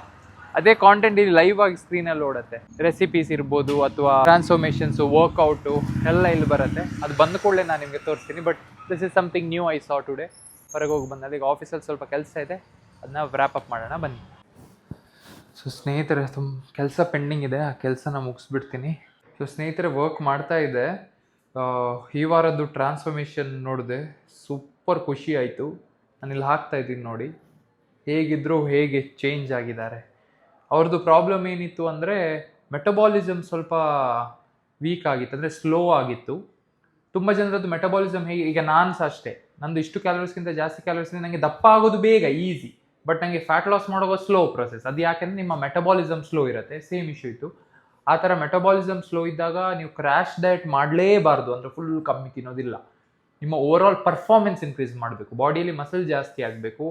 ಅದೇ ಕಾಂಟೆಂಟ್ ಇಲ್ಲಿ ಲೈವ್ ಆಗಿ ಸ್ಕ್ರೀನಲ್ಲಿ ಓಡುತ್ತೆ. ರೆಸಿಪೀಸ್ ಇರ್ಬೋದು ಅಥವಾ ಟ್ರಾನ್ಸ್ಫಾರ್ಮೇಷನ್ಸು, ವರ್ಕೌಟು ಎಲ್ಲ ಇಲ್ಲಿ ಬರುತ್ತೆ. ಅದು ಬಂದ ಕೂಡಲೇ ನಾನು ನಿಮಗೆ ತೋರಿಸ್ತೀನಿ. But this is something knew I saw today. ಹೊರಗೆ ಹೋಗಿ ಬಂದ ಈಗ ಆಫೀಸಲ್ಲಿ ಸ್ವಲ್ಪ ಕೆಲಸ ಇದೆ, ಅದನ್ನ ವ್ರ್ಯಾಪ್ ಅಪ್ ಮಾಡೋಣ ಬನ್ನಿ. ಸೊ ಸ್ನೇಹಿತರೆ, ಕೆಲಸ ಪೆಂಡಿಂಗ್ ಇದೆ, ಆ ಕೆಲಸನ ಮುಗಿಸ್ಬಿಡ್ತೀನಿ. ಸೊ ಸ್ನೇಹಿತರೆ, ವರ್ಕ್ ಮಾಡ್ತಾ ಇದೆ. ಈ ವಾರದ್ದು ಟ್ರಾನ್ಸ್ಫಾರ್ಮೇಷನ್ ನೋಡಿದೆ, ಸೂಪರ್ ಖುಷಿ ಆಯಿತು. ನಾನಿಲ್ಲಿ ಹಾಕ್ತಾ ಇದ್ದೀನಿ ನೋಡಿ, ಹೇಗಿದ್ದರೂ ಹೇಗೆ ಚೇಂಜ್ ಆಗಿದ್ದಾರೆ. ಅವ್ರದ್ದು ಪ್ರಾಬ್ಲಮ್ ಏನಿತ್ತು ಅಂದರೆ ಮೆಟಬಾಲಿಸಮ್ ಸ್ವಲ್ಪ ವೀಕ್ ಆಗಿತ್ತು, ಅಂದರೆ ಸ್ಲೋ ಆಗಿತ್ತು. ತುಂಬ ಜನರದ್ದು ಮೆಟಬಾಲಿಸಮ್ ಹೇಗೆ, ಈಗ ನಾನು ಸಹ ಅಷ್ಟೇ, ನಂದು ಇಷ್ಟು ಕ್ಯಾಲೋರೀಸ್ಗಿಂತ ಜಾಸ್ತಿ ಕ್ಯಾಲೋರೀಸ್ಗಿಂತ ನನಗೆ ದಪ್ಪ ಆಗೋದು ಬೇಗ ಈಸಿ, ಬಟ್ ನನಗೆ ಫ್ಯಾಟ್ ಲಾಸ್ ಮಾಡೋದು ಸ್ಲೋ ಪ್ರೊಸೆಸ್. ಅದು ಯಾಕೆಂದರೆ ನಿಮ್ಮ ಮೆಟಬಾಲಿಸಮ್ ಸ್ಲೋ ಇರುತ್ತೆ. ಸೇಮ್ ಇಶ್ಯೂ ಇತ್ತು. ಆ ಥರ ಮೆಟಬಾಲಿಸಮ್ ಸ್ಲೋ ಇದ್ದಾಗ ನೀವು ಕ್ರ್ಯಾಶ್ ಡಯಟ್ ಮಾಡಲೇಬಾರ್ದು, ಅಂದರೆ ಫುಲ್ ಕಮ್ಮಿ ತಿನ್ನೋದಿಲ್ಲ. ನಿಮ್ಮ ಓವರ್ ಆಲ್ ಪರ್ಫಾರ್ಮೆನ್ಸ್ ಇನ್ಕ್ರೀಸ್ ಮಾಡಬೇಕು, ಬಾಡಿಯಲ್ಲಿ ಮಸಲ್ ಜಾಸ್ತಿ ಆಗಬೇಕು,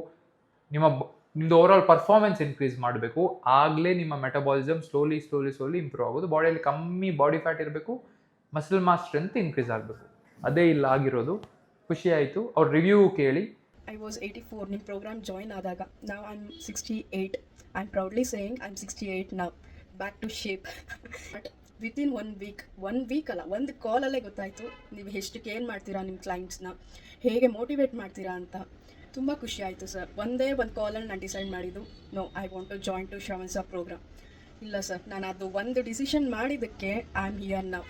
ನಿಮ್ಮದು ಓವರ್ ಆಲ್ ಪರ್ಫಾರ್ಮೆನ್ಸ್ ಇನ್ಕ್ರೀಸ್ ಮಾಡಬೇಕು. ಆಗಲೇ ನಿಮ್ಮ ಮೆಟಬಾಲಿಸಮ್ ಸ್ಲೋಲಿ ಇಂಪ್ರೂವ್ ಆಗೋದು. ಬಾಡಿಯಲ್ಲಿ ಕಮ್ಮಿ ಬಾಡಿ ಫ್ಯಾಟ್ ಇರಬೇಕು, ಮಸಲ್ ಮಾಸ್ ಸ್ಟ್ರೆಂತ್ ಇನ್ಕ್ರೀಸ್ ಆಗಬೇಕು. ಅದೇ ಇಲ್ಲ ಆಗಿರೋದು. ಖುಷಿ ಆಯಿತು. ಅವ್ರ ರಿವ್ಯೂ ಕೇಳಿ. I was 84 ನಿಮ್ಮ ಪ್ರೋಗ್ರಾಮ್ ಜಾಯಿನ್ ಆದಾಗ. Now I'm 68. I'm proudly saying I'm 68 now. Back to shape. But within 1 week ಅಲ್ಲ, ಒಂದು ಕಾಲಲ್ಲೇ ಗೊತ್ತಾಯಿತು ನೀವು ಎಷ್ಟು ಕೇರ್ ಮಾಡ್ತೀರಾ ನಿಮ್ಮ ಕ್ಲೈಂಟ್ಸ್ನ, ಹೇಗೆ ಮೋಟಿವೇಟ್ ಮಾಡ್ತೀರಾ ಅಂತ. ತುಂಬ ಖುಷಿ ಆಯಿತು ಸರ್. ಒಂದು ಕಾಲಲ್ಲಿ ನಾನು ಡಿಸೈಡ್ ಮಾಡಿದ್ದು, no I want to join to Shravan sir program. ಇಲ್ಲ ಸರ್, ನಾನು ಅದು ಒಂದು ಡಿಸಿಷನ್ ಮಾಡಿದ್ದಕ್ಕೆ ಐ ಆಮ್ ಹಿಯರ್ ನೌ.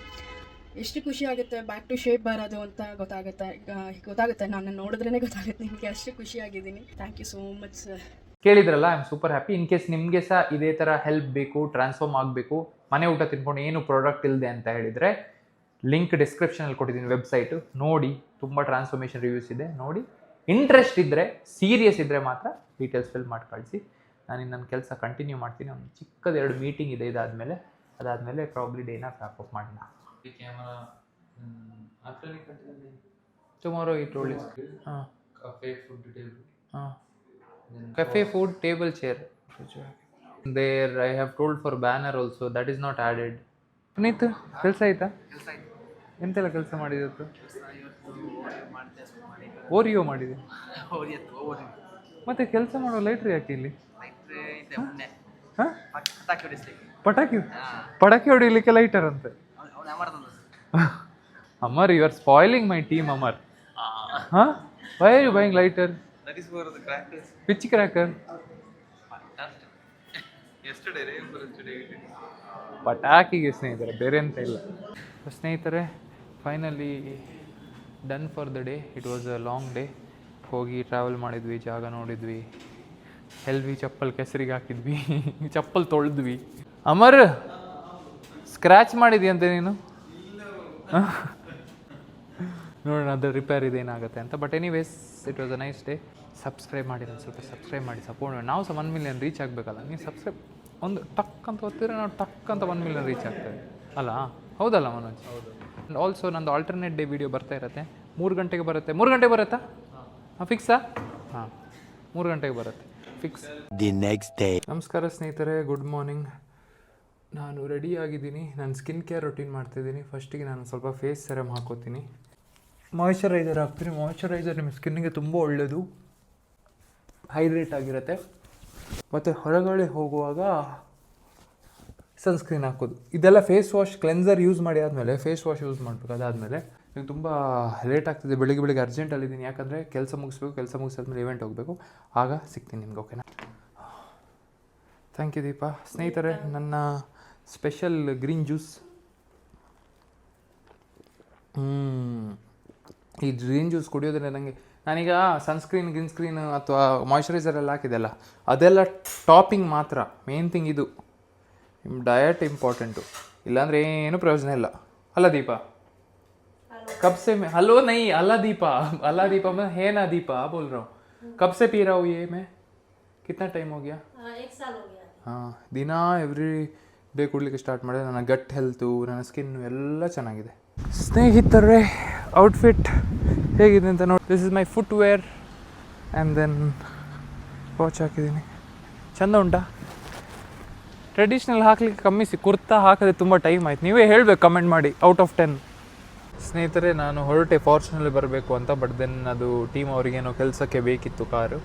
ಎಷ್ಟು ಖುಷಿ ಆಗುತ್ತೆ ಬ್ಯಾಕ್ ಟು ಶೇಪ್ ಬರೋದು ಅಂತ ಗೊತ್ತಾಗುತ್ತೆ. ನಾನು ನೋಡಿದ್ರೇ ಗೊತ್ತಾಗುತ್ತೆ ನಿಮಗೆ, ಅಷ್ಟು ಖುಷಿಯಾಗಿದ್ದೀನಿ. Thank you so much sir. ಕೇಳಿದ್ರಲ್ಲ, I am super happy. In case ನಿಮಗೆ ಸಹ ಇದೇ ಥರ ಹೆಲ್ಪ್ ಬೇಕು, ಟ್ರಾನ್ಸ್ಫಾರ್ಮ್ ಆಗಬೇಕು, ಮನೆ ಊಟ ತಿನ್ಕೊಂಡು ಏನು ಪ್ರಾಡಕ್ಟ್ ಇಲ್ಲದೆ ಅಂತ ಹೇಳಿದರೆ, ಲಿಂಕ್ ಡಿಸ್ಕ್ರಿಪ್ಷನಲ್ಲಿ ಕೊಟ್ಟಿದ್ದೀನಿ, ವೆಬ್ಸೈಟು ನೋಡಿ. ತುಂಬ ಟ್ರಾನ್ಸ್ಫಾರ್ಮೇಷನ್ ರಿವ್ಯೂಸ್ ಇದೆ, ನೋಡಿ. ಇಂಟ್ರೆಸ್ಟ್ ಇದ್ದರೆ, ಸೀರಿಯಸ್ ಇದ್ದರೆ ಮಾತ್ರ ಡೀಟೇಲ್ಸ್ ಫಿಲ್ ಮಾಡಿ ಕಳಿಸಿ. ನಾನು ನನ್ನ ಕೆಲಸ ಕಂಟಿನ್ಯೂ ಮಾಡ್ತೀನಿ. ಒಂದು ಚಿಕ್ಕದ 2 ಮೀಟಿಂಗ್ ಇದೆ, ಅದಾದಮೇಲೆ ಪ್ರಾಬ್ಲಿ ಡೇನ ವ್ರ್ಯಾಪ್ ಅಪ್ ಮಾಡೋಣ. ಟುಮಾರೋ ಈ ಟೋಲ್ಡ್ ಹಾಂ cafe food table chair there. I have told for banner also, that is not added. Puneeth, ಕೆಲಸ ಆಯ್ತಾ? ಎಂತೆಲ್ಲ ಕೆಲಸ ಮಾಡಿದ್ದು? ಓರಿಯೋ ಮಾಡಿದೆ. ಮತ್ತೆ ಕೆಲಸ ಮಾಡೋ ಲೈಟ್ರ್ ಯಾಕೆ ಇಲ್ಲಿ? ಪಟಾಕಿ ಹೊಡಿಲಿಕ್ಕೆ ಲೈಟರ್ ಅಂತೆ. Amar, you are spoiling my team Amar. Why are you buying lighter? That is for the crackers. Which cracker? Fantastic. Yesterday. ಪಟಾಕಿಗೆ ಸ್ನೇಹಿತರೆ, ಬೇರೆ ಅಂತ ಇಲ್ಲ. ಸ್ನೇಹಿತರೆ, finally done for the day. It was a long day. ಹೋಗಿ ಟ್ರಾವೆಲ್ ಮಾಡಿದ್ವಿ, ಜಾಗ ನೋಡಿದ್ವಿ, ಎಲ್ವಿ ಚಪ್ಪಲ್ ಕೆಸರಿಗೆ ಹಾಕಿದ್ವಿ, ಚಪ್ಪಲ್ ತೊಳೆದ್ವಿ. ಅಮರ್, ಸ್ಕ್ರ್ಯಾಚ್ ಮಾಡಿದ್ಯಂತೆ ನೀನು? ನೋಡೋಣ ಅದು ರಿಪೇರ್ ಇದೇನಾಗುತ್ತೆ ಅಂತ. But anyways, it was a nice day. Subscribe ಮಾಡಿದ್ರೆ ಸ್ವಲ್ಪ ಸಬ್ಸ್ಕ್ರೈಬ್ ಮಾಡಿ, ಸಪೋರ್ಟ್ ಮಾಡಿ. ನಾವು ಸಹ 1 ಮಿಲಿಯನ್ ರೀಚ್ ಆಗಬೇಕಲ್ಲ. ನೀವು ಸಬ್ಸ್ಕ್ರೈಬ್ ಒಂದು ಟಕ್ ಅಂತ ಓದ್ತಿದ್ರೆ ನಾವು ಟಕ್ ಅಂತ 1 ಮಿಲಿಯನ್ ರೀಚ್ ಆಗ್ತೇವೆ ಅಲ್ಲ? ಹೌದಲ್ಲ ಮನೋಜ್? ಆ್ಯಂಡ್ ಆಲ್ಸೋ ನಂದು ಆಲ್ಟರ್ನೇಟ್ ಡೇ ವೀಡಿಯೋ ಬರ್ತಾ ಇರುತ್ತೆ. 3 ಗಂಟೆಗೆ ಬರುತ್ತೆ. 3 ಗಂಟೆಗೆ ಬರುತ್ತಾ? ಹಾಂ, ಫಿಕ್ಸಾ? ಹಾಂ, 3 ಗಂಟೆಗೆ ಬರುತ್ತೆ, ಫಿಕ್ಸ್. The next day. ನಮಸ್ಕಾರ ಸ್ನೇಹಿತರೆ, ಗುಡ್ ಮಾರ್ನಿಂಗ್. ನಾನು ರೆಡಿ ಆಗಿದ್ದೀನಿ. ನಾನು ಸ್ಕಿನ್ ಕೇರ್ ರೊಟೀನ್ ಮಾಡ್ತಿದ್ದೀನಿ. ಫಸ್ಟಿಗೆ ನಾನು ಸ್ವಲ್ಪ ಫೇಸ್ ಸೆರಮ್ ಹಾಕೋತೀನಿ, ಮಾಯ್ಶ್ಚರೈಸರ್ ಹಾಕ್ತೀನಿ. ಮಾಯ್ಶ್ಚರೈಸರ್ ನಿಮ್ಮ ಸ್ಕಿನ್ನಿಗೆ ತುಂಬ ಒಳ್ಳೆಯದು, ಹೈಡ್ರೇಟ್ ಆಗಿರುತ್ತೆ. ಮತ್ತು ಹೊರಗಡೆ ಹೋಗುವಾಗ ಸನ್ಸ್ಕ್ರೀನ್ ಹಾಕೋದು. ಇದೆಲ್ಲ ಫೇಸ್ ವಾಶ್ ಕ್ಲೆನ್ಸರ್ ಯೂಸ್ ಮಾಡಿ ಆದಮೇಲೆ ಫೇಸ್ ವಾಶ್ ಯೂಸ್ ಮಾಡಬೇಕು. ಅದಾದಮೇಲೆ ನನಗೆ ತುಂಬ ಲೇಟ್ ಆಗ್ತಿದೆ, ಬೆಳಿಗ್ಗೆ ಅರ್ಜೆಂಟಲ್ಲಿದ್ದೀನಿ, ಯಾಕಂದರೆ ಕೆಲಸ ಮುಗಿಸಾದ್ಮೇಲೆ ಇವೆಂಟ್ ಹೋಗಬೇಕು. ಆಗ ಸಿಗ್ತೀನಿ ನಿಮ್ಗೆ, ಓಕೆನಾ? Thank you Deepa. ಸ್ನೇಹಿತರೆ, ನನ್ನ ಸ್ಪೆಷಲ್ ಗ್ರೀನ್ ಜ್ಯೂಸ್. ಈ ಗ್ರೀನ್ ಜ್ಯೂಸ್ ಕುಡಿಯೋದ್ರಿಂದ ನನಗೆ, ನಾನೀಗ ಸನ್ಸ್ಕ್ರೀನ್ ಅಥವಾ ಮಾಯ್ಶ್ಚರೈಸರ್ ಎಲ್ಲ ಹಾಕಿದೆಲ್ಲ, ಅದೆಲ್ಲ ಟಾಪಿಂಗ್ ಮಾತ್ರ. ಮೇನ್ ಥಿಂಗ್ ಇದು, ನಿಮ್ಮ ಡಯಟ್ ಇಂಪಾರ್ಟೆಂಟು, ಇಲ್ಲಾಂದರೆ ಏನು ಪ್ರಯೋಜನ ಇಲ್ಲ. ಅಲ್ಲ ದೀಪಾ? कब से मैं हेलो नहीं अल्लाह दीपा मैं है ना दीपा बोल रहा हूँ. कब से पी रहा हूँ ये मैं? कितना टाइम हो गया? 1 साल हो गया. ಹಾಂ, ದಿನ ಎವ್ರಿ ಡೇ ಕುಡ್ಲಿಕ್ಕೆ ಸ್ಟಾರ್ಟ್ ಮಾಡಿದೆ. ನನ್ನ ಗಟ್ ಹೆಲ್ತು, ನನ್ನ ಸ್ಕಿನ್ನು ಎಲ್ಲ ಚೆನ್ನಾಗಿದೆ. ಸ್ನೇಹಿತರೆ, ಔಟ್ಫಿಟ್ ಹೇಗಿದೆ ಅಂತ ನೋಡಿ. This is my footwear and then watch ಹಾಕಿದ್ದೀನಿ. ಚೆಂದ ಉಂಟಾ? ಟ್ರೆಡಿಷ್ನಲ್ ಹಾಕ್ಲಿಕ್ಕೆ ಕಮ್ಮಿಸಿ, ಕುರ್ತಾ ಹಾಕಿದ್ರೆ ತುಂಬ ಟೈಮ್ ಆಯ್ತು. ನೀವೇ ಹೇಳಬೇಕು ಕಮೆಂಟ್ ಮಾಡಿ ಔಟ್ ಆಫ್ 10. ಸ್ನೇಹಿತರೆ, ನಾನು ಹೊರಟೆ ಫಾರ್ಚುನಲ್ಲಿ ಬರಬೇಕು ಅಂತ. ಬಟ್ ದೆನ್ ಅದು ಟೀಮ್ ಅವರಿಗೇನೋ ಕೆಲಸಕ್ಕೆ ಬೇಕಿತ್ತು ಕಾರು,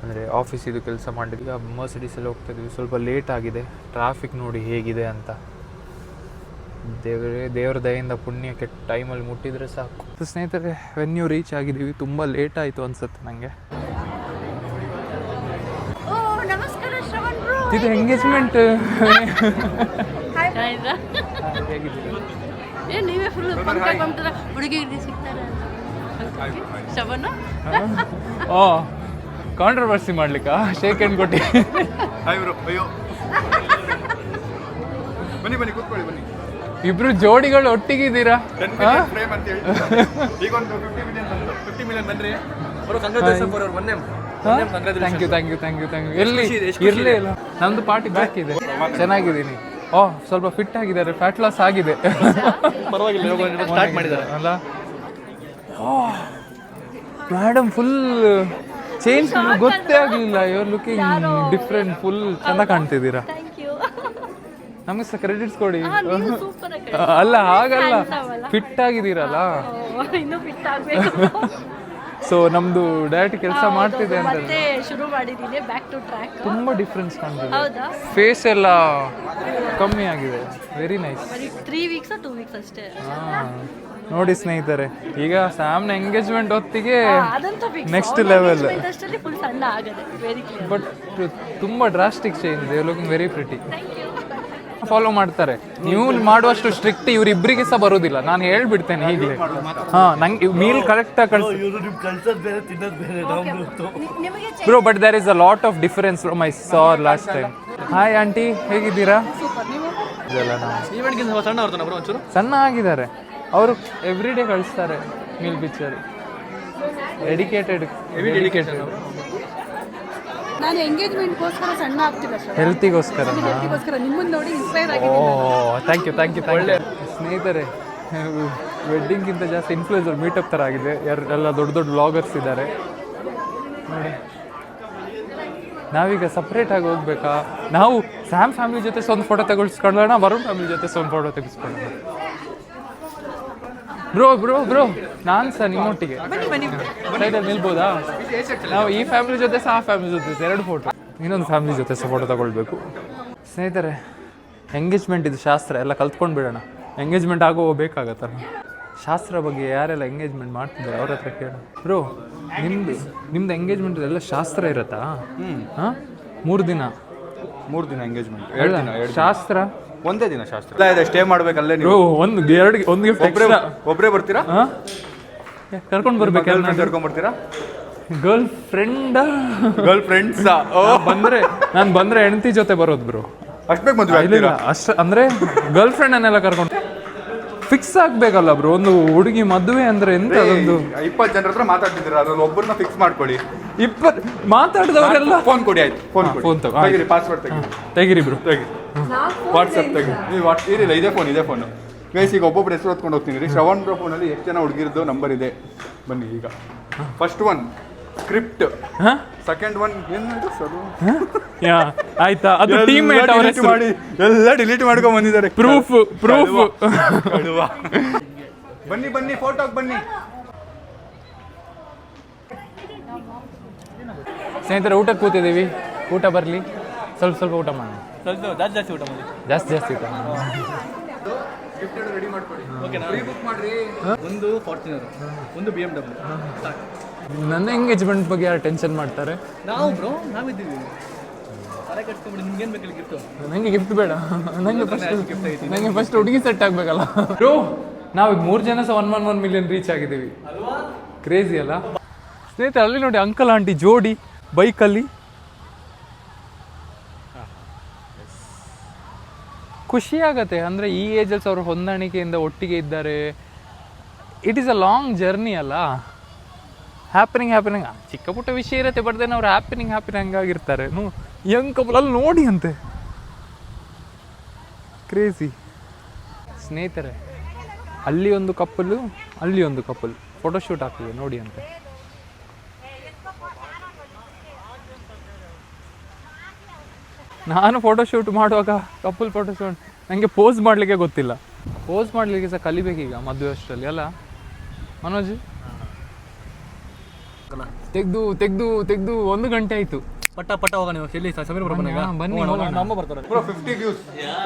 ಅಂದರೆ ಆಫೀಸಿದು ಕೆಲಸ ಮಾಡಲಿಕ್ಕೆ. ಈಗ ಮರ್ಸಿಡೀಸಲ್ಲಿ ಹೋಗ್ತಾಯಿದ್ವಿ, ಸ್ವಲ್ಪ ಲೇಟ್ ಆಗಿದೆ. ಟ್ರಾಫಿಕ್ ನೋಡಿ ಹೇಗಿದೆ ಅಂತ. ದೇವರ ದಯೆಯಿಂದ ಪುಣ್ಯಕ್ಕೆ ಟೈಮಲ್ಲಿ ಮುಟ್ಟಿದರೆ ಸಾಕು. ಸ್ನೇಹಿತರೆ, ವೆನ್ಯೂ ರೀಚ್ ಆಗಿದ್ದೀವಿ. ತುಂಬ ಲೇಟ್ ಆಯಿತು ಅನಿಸುತ್ತೆ ನನಗೆ. ಇದು ಎಂಗೇಜ್ಮೆಂಟ್ ನೀವೇ ಫುಲ್ ಹುಡುಗಿಗೆ ಸಿಗ್ತಾರೆ. ಕಾಂಟ್ರವರ್ಸಿ ಮಾಡ್ಲಿಕ್ಕಾ? ಶೇಕ್ ಹ್ಯಾಂಡ್ ಕೊಟ್ಟು ಅಯ್ಯೋ ಬನ್ನಿ ಕೂತ್ಕೊಳ್ಳಿ, ಬನ್ನಿ. ಇಬ್ರು ಜೋಡಿಗಳು ಒಟ್ಟಿಗಿದ್ದೀರಾ? ಫ್ರೇಮ್ ಅಂತ ಹೇಳಿ ಈಗ ಒಂದು 50 ಮಿಲಿಯನ್ ಬನ್ರಿ. Thank you. ಎಲ್ಲಿ ಇರಲೇ ಇಲ್ಲ. ನಮ್ದು ಪಾರ್ಟಿ ಬ್ಯಾಕ್ ಇದೆ. ಚೆನ್ನಾಗಿದ್ದೀನಿ. ಸ್ವಲ್ಪ ಫಿಟ್ ಆಗಿದ್ದಾರೆ, ಫ್ಯಾಟ್ ಲಾಸ್ ಆಗಿದೆ. ಪರವಾಗಿಲ್ಲ, ಸ್ಟಾರ್ಟ್ ಮಾಡಿದ್ದಾರೆ ಅಲ್ಲ ಮೇಡಮ್, ಫುಲ್ ಚೇಂಜ್, ಗೊತ್ತೇ ಆಗಲಿಲ್ಲ. ಯುವರ್ ಲುಕಿಂಗ್ ಡಿಫ್ರೆಂಟ್, ಫುಲ್ ಚೆಂದ ಕಾಣ್ತಿದ್ದೀರಾ. ನಮಗೆ ಸಹ ಕ್ರೆಡಿಟ್ಸ್ ಕೊಡಿ. ಅಲ್ಲ ಹಾಗಲ್ಲ, ಫಿಟ್ ಆಗಿದ್ದೀರಲ್ಲ. ಸೊ ನಮ್ದು ಡಯಟ್ ಕೆಲಸ ಮಾಡ್ತಿದೆ ಅಂತ ಶುರು ಮಾಡಿದ್ದೀನಿ. Back to track. ತುಂಬಾ ಡಿಫ್ರೆನ್ಸ್ ಕಾಣ್ತಿದೆ. ಫೇಸ್ ಎಲ್ಲ ಕಮ್ಮಿ ಆಗಿದೆ. Very nice. 3 ವೀಕ್ಸ್ 2 ವೀಕ್ಸ್ ಅಷ್ಟೇ. ನೋಡಿ ಸ್ನೇಹಿತರೆ, ಈಗ ಸ್ಯಾಮ್ನ ಎಂಗೇಜ್ಮೆಂಟ್ ಹೊತ್ತಿಗೆ ನೆಕ್ಸ್ಟ್ ಲೆವೆಲ್. ಫುಲ್ ಸಣ್ಣ ಆಗದೆ. Very clear. ಬಟ್ ತುಂಬಾ drastic change. They looking very pretty. Follow ಮಾಡ್ತಾರೆ. ನೀವು ಮಾಡುವಷ್ಟು ಸ್ಟ್ರಿಕ್ಟ್ ಇವರಿಬ್ಬರಿಗೆ ಸಹ ಬರೋದಿಲ್ಲ. ನಾನು ಹೇಳ್ಬಿಡ್ತೇನೆ ಈಗಲೇ. ನಂಗೆ ಮೀಲ್ ಕರೆಕ್ಟಾಗಿ ಕಳಿಸಿ bro. But there is a lot of difference from I saw last time. Hi aunty, ಹೇಗಿದ್ದೀರಾ? ಸಣ್ಣ ಆಗಿದ್ದಾರೆ ಅವರು. ಎವ್ರಿ ಡೇ ಕಳಿಸ್ತಾರೆ ಮೀಲ್ ಪಿಕ್ಚರ್. ಡೆಡಿಕೇಟೆಡ್. ನಾನು ಎಂಗೇಜ್ಮೆಂಟ್ಗೋಸ್ಕರ ಸಣ್ಣ ಆಗ್ತಿಲ್ಲ ಸರ್. ಹೆಲ್ತಿಗೋಸ್ಕರ ನಿಮ್ಮನ್ನು ನೋಡಿ ಇನ್ಸ್ಪೈರ್ ಆಗಿ. Thank you. ಸ್ನೇಹಿತರೆ, ವೆಡ್ಡಿಂಗ್ಗಿಂತ ಜಾಸ್ತಿ ಇನ್ಫ್ಲೂಯೆನ್ಸರ್ ಮೀಟಪ್ ಥರ ಆಗಿದೆ. ಎಲ್ಲ ದೊಡ್ಡ ವ್ಲಾಗರ್ಸ್ ಇದ್ದಾರೆ ನೋಡಿ. ನಾವೀಗ ಸಪ್ರೇಟಾಗಿ ಹೋಗ್ಬೇಕಾ? ನಾವು ಸ್ಯಾಮ್ ಫ್ಯಾಮಿಲಿ ಜೊತೆ ಒಂದು ಫೋಟೋ ತೆಗೆಸ್ಕೊಳ್ಳೋಣ, ವರುಣ್ ಫ್ಯಾಮಿಲಿ ಜೊತೆ ಒಂದು ಫೋಟೋ ತೆಗೆಸ್ಕೊಳ್ಳೋಣ. ಬ್ರೋ ನಾನು ಸಹ ನಿಮ್ಮೊಟ್ಟಿಗೆ ಸೈಡಲ್ಲಿ ನಿಲ್ಬೋದಾ? ನಾವು ಈ ಫ್ಯಾಮಿಲಿ ಜೊತೆ ಸಹ ಆ ಫ್ಯಾಮಿಲಿ ಜೊತೆ 2 ಫೋಟೋ, ಇನ್ನೊಂದು ಫ್ಯಾಮಿಲಿ ಜೊತೆ ಸಹ ಫೋಟೋ ತಗೊಳ್ಬೇಕು. ಸ್ನೇಹಿತರೆ, ಎಂಗೇಜ್ಮೆಂಟ್ ಇದು ಶಾಸ್ತ್ರ ಎಲ್ಲ ಕಲ್ತ್ಕೊಂಡು ಬಿಡೋಣ. ಎಂಗೇಜ್ಮೆಂಟ್ ಆಗೋ ಬೇಕಾಗತ್ತಲ್ಲ. ಶಾಸ್ತ್ರ ಬಗ್ಗೆ ಯಾರೆಲ್ಲ ಎಂಗೇಜ್ಮೆಂಟ್ ಮಾಡ್ತಿದ್ದಾರೆ ಅವ್ರ ಹತ್ರ ಕೇಳೋಣ. ಬ್ರೋ, ನಿಮ್ದು ಎಂಗೇಜ್ಮೆಂಟ್ ಎಲ್ಲ ಶಾಸ್ತ್ರ ಇರತ್ತಾ? ಹಾಂ, 3 ದಿನ ಎಂಗೇಜ್ಮೆಂಟ್. 2 ದಿನ ಶಾಸ್ತ್ರ, ಒಂದೇ ದಿನ ಶಾಸ್ತ್ರ ಇದೆ. ಸ್ಟೇ ಮಾಡ್ಬೇಕಲ್ಲೇ ನೀವು. ಒಂದು ಗಿಫ್ಟ್ ಒಬ್ಬರೇ ಬರ್ತೀರಾ? ಕರ್ಕೊಂಡು ಬರ್ಬೇಕು. ಕರ್ಕೊಂಡ್ ಬರ್ತೀರಾ? ಗರ್ಲ್ ಫ್ರೆಂಡ್ಸ್ ನಾನು ಬಂದ್ರೆ ಹೆಂಡತಿ ಜೊತೆ ಬರೋದು ಬ್ರೋ. ಅಷ್ಟು ಬೇಗ ಮದುವೆ ಆಗ್ತೀರಾ? ಅಷ್ಟು ಅಂದ್ರೆ ಗರ್ಲ್ ಫ್ರೆಂಡ್ ಅನ್ನೆಲ್ಲ ಕರ್ಕೊಂಡು ಫಿಕ್ಸ್ ಆಗ್ಬೇಕಲ್ಲ ಬ್ರೋ. ಒಂದು ಹುಡುಗಿ ಮದುವೆ ಅಂದ್ರೆ ಎಂತ ಅದೊಂದು 20 ಜನರ ಹತ್ರ ಮಾತಾಡ್ತಿದ್ದೀರಾ, ಅದ್ರಲ್ಲಿ ಒಬ್ಬರನ್ನ ಫಿಕ್ಸ್ ಮಾಡ್ಕೊಳ್ಳಿ. 20 ಮಾತಾಡಿದವರೆಲ್ಲ ಫೋನ್ ಕೊಡಿ. ಆಯ್ತು, ಫೋನ್ ತೆಗೀರಿ, ಪಾಸ್ವರ್ಡ್ ತೆಗೀರಿ ಬ್ರೋ, ತೆಗೀರಿ. ವಾಟ್ಸಪ್ ತೆಗಿ. ಇದಿಲ್ಲ, ಇದೇ ಫೋನು ಗೈಸ್. ಈಗ ಒಬ್ಬೊಬ್ರು ಹೆಸರು ಹೊತ್ಕೊಂಡು ಹೋಗ್ತೀನಿ ರೀ. ಶ್ರವಣ್ ಬ್ರೋ ಫೋನಲ್ಲಿ ಎಷ್ಟು ಜನ ಹುಡುಗಿರದು ನಂಬರ್ ಇದೆ, ಬನ್ನಿ. ಈಗ first one script, second one ಏನು ಸರ್ ಆಯ್ತಾ, ಅದು ಟೀಮ್ಮೇಟ್ ಅವರ ಹೆಸರು ಮಾಡಿ ಎಲ್ಲ ಡಿಲೀಟ್ ಮಾಡ್ಕೊಂಡು ಬಂದಿದ್ದಾರೆ. ಪ್ರೂಫ್ ಬನ್ನಿ ಫೋಟೋಗೆ ಬನ್ನಿ. ಸ್ನೇಹಿತರೆ, ಊಟಕ್ಕೆ ಕೂತಿದ್ದೀವಿ. ಊಟ ಬರಲಿ, ಸ್ವಲ್ಪ ಊಟ ಮಾಡೋಣ. ಸ್ವಲ್ಪ ಜಾಸ್ತಿ ಊಟ ಮಾಡಿ. ಜಾಸ್ತಿ ಊಟ. ರೆಡಿ ಮಾಡ್ಕೊಳ್ಳಿ. ಓಕೆ ಬುಕ್ ಮಾಡ್ರಿ. ಒಂದು ಫಾರ್ಚುನರ್, ಒಂದು BMW. ನನ್ನ ಎಂಗೇಜ್ಮೆಂಟ್ ಬಗ್ಗೆ ಯಾರು ಟೆನ್ಷನ್ ಮಾಡ್ತಾರೆ? ನಾವಿದ್ದೀವಿ. ತಲೆ ಕಟ್ಕೊಂಡ್ಬಿಡಿ, ನಿಮ್ಗೇನು ಬೇಕು ಗಿಫ್ಟು? ನನಗೆ ಗಿಫ್ಟ್ ಬೇಡ, ನನಗೆ ಫಸ್ಟ್ ಹುಡುಗಿ ಸೆಟ್ ಆಗಬೇಕಲ್ಲ. ಬ್ರೋ ನಾವು 3 ಜನ ಸಹ 1 ಮಿಲಿಯನ್ ರೀಚ್ ಆಗಿದ್ದೀವಿ. ಕ್ರೇಜಿ ಅಲ್ಲ ಸ್ನೇಹಿತರೆ? ಅಲ್ಲಿ ನೋಡಿ ಅಂಕಲ್ ಆಂಟಿ ಜೋಡಿ ಬೈಕಲ್ಲಿ. ಖುಷಿ ಆಗತ್ತೆ ಅಂದರೆ ಈ ಏಜಲ್ಲಿ ಅವರು ಹೊಂದಾಣಿಕೆಯಿಂದ ಒಟ್ಟಿಗೆ ಇದ್ದಾರೆ. It is a long journey ಅಲ್ಲ. ಹ್ಯಾಪನಿಂಗ್ ಚಿಕ್ಕ ಪುಟ್ಟ ವಿಷಯ ಇರುತ್ತೆ, ಬಟ್ ದೆನ್ ಅವ್ರು ಹ್ಯಾಪನಿಂಗ್ ಆಗಿರ್ತಾರೆ. ಯಂಗ್ ಕಪಲ್ ಅಲ್ಲಿ ನೋಡಿ ಅಂತೆ, ಕ್ರೇಜಿ. ಸ್ನೇಹಿತರೆ ಅಲ್ಲಿ ಒಂದು ಕಪ್ಪಲ್ ಫೋಟೋಶೂಟ್ ಆಗ್ತಿದೆ ನೋಡಿ ಅಂತೆ. ನಾನು ಫೋಟೋಶೂಟ್ ಮಾಡುವಾಗ ಕಪ್ಪಲ್ ಫೋಟೋಶೂಟ್ ನನಗೆ ಪೋಸ್ ಮಾಡಲಿಕ್ಕೆ ಗೊತ್ತಿಲ್ಲ. ಪೋಸ್ ಮಾಡಲಿಕ್ಕೆ ಸಹ ಕಲಿಬೇಕೀಗ ಮದುವೆ ಅಷ್ಟರಲ್ಲಿ ಅಲ್ಲ ಮನೋಜ್? ತೆಗ್ದು 1 ಗಂಟೆ ಆಯಿತು. ಪಟ್ಟ ಹೋಗೋಣ. ಎಲ್ಲಿ ಸಮೀರ್ ಬನ್ನಿ ನಮ್ಮ ಬರ್ತಾರೆ. Bro 50 views.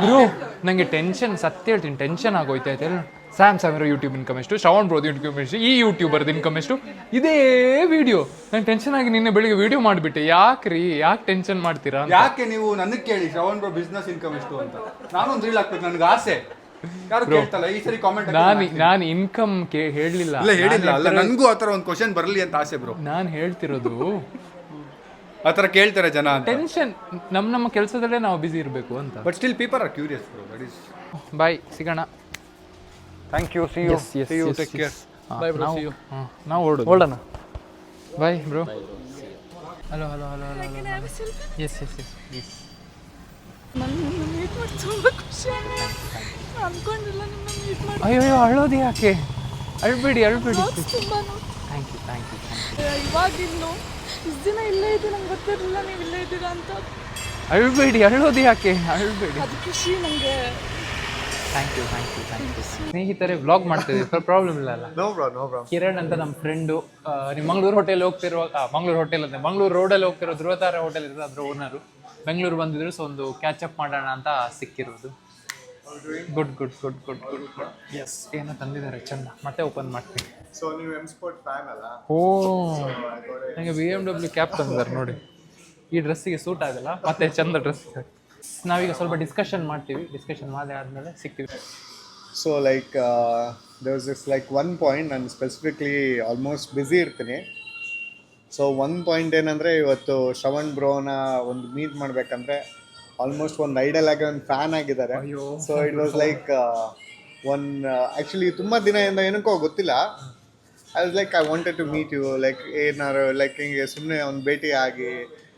ಬ್ರೋ ನನಗೆ ಟೆನ್ಷನ್, ಸತ್ಯ ಹೇಳ್ತೀನಿ, ಟೆನ್ಷನ್ ಆಗೋಯ್ತು ಆಯ್ತು. ಸ್ಯಾಮ್ ಸಮೀರ್ ಯೂಟ್ಯೂಬ್ ಇನ್ಕಮ್ ಎಷ್ಟು, ಶ್ರವಣ್ ಬ್ರೋದು ಇನ್ಕಮ್ ಎಷ್ಟು, ಈ ಯೂಟ್ಯೂಬರ್ದು ಇನ್ಕಮ್ ಎಷ್ಟು, ಇದೇ ವಿಡಿಯೋ. ನಂಗೆ ಟೆನ್ಷನ್ ಆಗಿ ನಿನ್ನೆ ಬೆಳಿಗ್ಗೆ ವಿಡಿಯೋ ಮಾಡಿಬಿಟ್ಟೆ. ಯಾಕೆ ಟೆನ್ಷನ್ ಮಾಡ್ತೀರಾ? ಯಾಕೆ ನೀವು ನನಗೆ ಕೇಳಿ ಶ್ರವಣ್ ಬ್ರೋ ಬಿಸ್ನೆಸ್ ಇನ್ಕಮ್ ಎಷ್ಟು ಅಂತ. ನಾನೊಂದು ರೀಲ್ ಹಾಕ್ಬೇಕು, ನನಗೆ ಆಸೆ. ಯಾರು ಕೇಳ್ತಲ್ಲ ಈ ಸರಿ ಕಾಮೆಂಟ್. ನಾನು ಇನ್ಕಮ್ ಹೇಳಲಿಲ್ಲ. ಹೇಳಿಲ್ಲ ಅಲ್ಲ, ನನಗೂ ಆ ಥರ ಒಂದು ಕ್ವಶನ್ ಬರಲಿ ಅಂತ ಆಸೆ ಬ್ರೋ. ನಾನು ಹೇಳ್ತಿರೋದು ಆ ಥರ ಕೇಳ್ತಾರೆ ಜನ ಅಂತ. ಟೆನ್ಷನ್ ನಮ್ಮ ಕೆಲಸದಲ್ಲೇ ನಾವು ಬಿಸಿ ಇರಬೇಕು ಅಂತ. But still people are curious bro. That is. Bye, ಸಿಗೋಣ. Thank you. See you. Take care. Bye bro, see you. ನಾವು ಹೊರಡೋಣ. Bye bro. Hello. Yes please. ಅಯ್ಯೋ ಅಳೋದು ಯಾಕೆ? ಅಳ್ಬೇಡಿ. Thank you. ಇವಾಗಿನ್ನು ಇಷ್ಟು ದಿನ ಇಲ್ಲೇ ಇದ್ದು ನಂಗೆ ಗೊತ್ತಿರಲಿಲ್ಲ ನೀವು ಇಲ್ಲೇ ಇದ್ದೀರಾ ಅಂತ. ಅಳ್ಬೇಡಿ, ಅಳೋದು ಯಾಕೆ? ಅಳ್ಬೇಡಿ. ಅದು ಖುಷಿ ನನಗೆ. Thank you. ಸ್ನೇಹಿತರೆ ವ್ಲಾಗ್ ಮಾಡ್ತಿದ್ದೀವಿ, ಪ್ರಾಬ್ಲಮ್ ಇಲ್ಲ ಅಲ್ಲ? No bro. ಕಿರಣ್ ಅಂತ ನಮ್ಮ ಫ್ರೆಂಡು. ನೀವು ಮಂಗಳೂರು ಹೋಟೆಲ್ ಹೋಗ್ತಿರುವಾಗ, ಮಂಗಳೂರು ರೋಡಲ್ಲಿ ಹೋಗ್ತಿರೋ ಧ್ರುವತಾರ ಹೋಟೆಲ್ ಇರೋದು, ಅದ್ರ ಓನರು ಬೆಂಗಳೂರು ಬಂದಿದ್ರು. ಸೊ ಒಂದು ಕ್ಯಾಚಪ್ ಮಾಡೋಣ ಅಂತ ಸಿಕ್ಕಿರೋದು. ಗುಡ್. ಎಸ್, ಏನೋ ತಂದಿದ್ದಾರೆ ಚಂದ. ಮತ್ತೆ ಓಪನ್ ಮಾಡ್ತೀನಿ. ಸೊ ನೀವು ಎಂ ಸ್ಪೋರ್ಟ್ ಫ್ಯಾನ್ ಅಲ್ಲ? ಓ, ನನಗೆ BMW ಕ್ಯಾಪ್ ತಂದಿದ್ದಾರೆ ನೋಡಿ. ಈ ಡ್ರೆಸ್ಸಿಗೆ ಸೂಟ್ ಆಗಲ್ಲ, ಮತ್ತೆ ಚಂದ ಡ್ರೆಸ್. ನಾವೀಗ ಸ್ವಲ್ಪ ಡಿಸ್ಕಷನ್ ಮಾಡ್ತೀವಿ. ಡಿಸ್ಕಷನ್ ಮಾಡಿ ಆದಮೇಲೆ ಸಿಗ್ತೀವಿ. So like there was this like one point, ನಾನು ಸ್ಪೆಸಿಫಿಕ್ಲಿ ಆಲ್ಮೋಸ್ಟ್ ಬ್ಯುಸಿ ಇರ್ತೀನಿ. ಸೊ ಒಂದು ಪಾಯಿಂಟ್ ಏನಂದರೆ, ಇವತ್ತು ಶ್ರವಣ್ ಬ್ರೋನ ಒಂದು ಮೀಟ್ ಮಾಡಬೇಕಂದ್ರೆ ಆಲ್ಮೋಸ್ಟ್ ಒಂದು ಐಡಲ್ ಆಗಿ ಒಂದು ಫ್ಯಾನ್ ಆಗಿದ್ದಾರೆ. So it was like actually ತುಂಬ ದಿನದಿಂದ ಏನಕ್ಕೋ ಗೊತ್ತಿಲ್ಲ, I was like I wanted to meet you. Like ಏನಾರು ಲೈಕ್ ಹಿಂಗೆ ಸುಮ್ಮನೆ ಒಂದು ಭೇಟಿ ಆಗಿ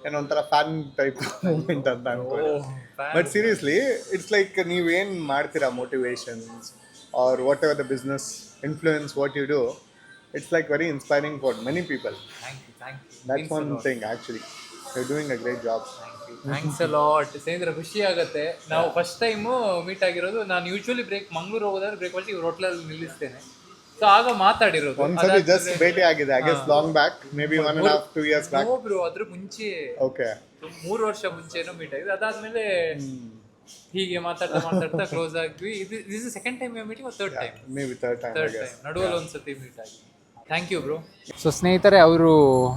ಏನೋ ಒಂಥರ ಫ್ಯಾನ್ ಟೈಪ್ ಮೂಮೆಂಟ್ ಅಂತ ಅನ್ಕೊಳ್ಳಿ. ಬಟ್ ಸೀರಿಯಸ್ಲಿ ಇಟ್ಸ್ ಲೈಕ್ ನೀವೇನು ಮಾಡ್ತೀರಾ, motivations or whatever the business influence what you do, it's like very inspiring for many people. That's one thing actually. You're doing a great job. Thanks a lot. ಸ್ನೇಹಿತರೆ ಖುಷಿ ಆಗುತ್ತೆ. ನಾವು first time meet ಆಗಿರೋದು. ನಾನು usually Mangaluru ಹೋಗೋದಾದ್ರೆ breakfast ಇವ್ರ ಹೋಟ್ಲಲ್ಲಿ ನಿಲ್ಲಿಸ್ತೇನೆ. So ಆಗ ಮಾತಾಡಿರೋದು. ಒಂದ್ಸರಿ ಜಸ್ಟ್ ಭೇಟಿ ಆಗಿದೆ, I guess long back, may be 1.5-2 years back. Bro ಅದ್ರ ಮುಂಚೆ, ಓಕೆ, 3 ವರ್ಷ ಮುಂಚೆನೂ ಮೀಟ್ ಆಗಿದೆ. ಅದಾದ್ಮೇಲೆ ಹೀಗೆ ಮಾತಾಡ್ತಾ ಕ್ಲೋಸ್ ಆಗ್ವಿ. This is second time meeting, third time, maybe third time ನಡುವಲ್ಲಿ ಒಂದ್ಸತಿ ಮೀಟ್ ಆಗಿ. Thank you bro. ಸೊ ಸ್ನೇಹಿತರೆ, ಅವರು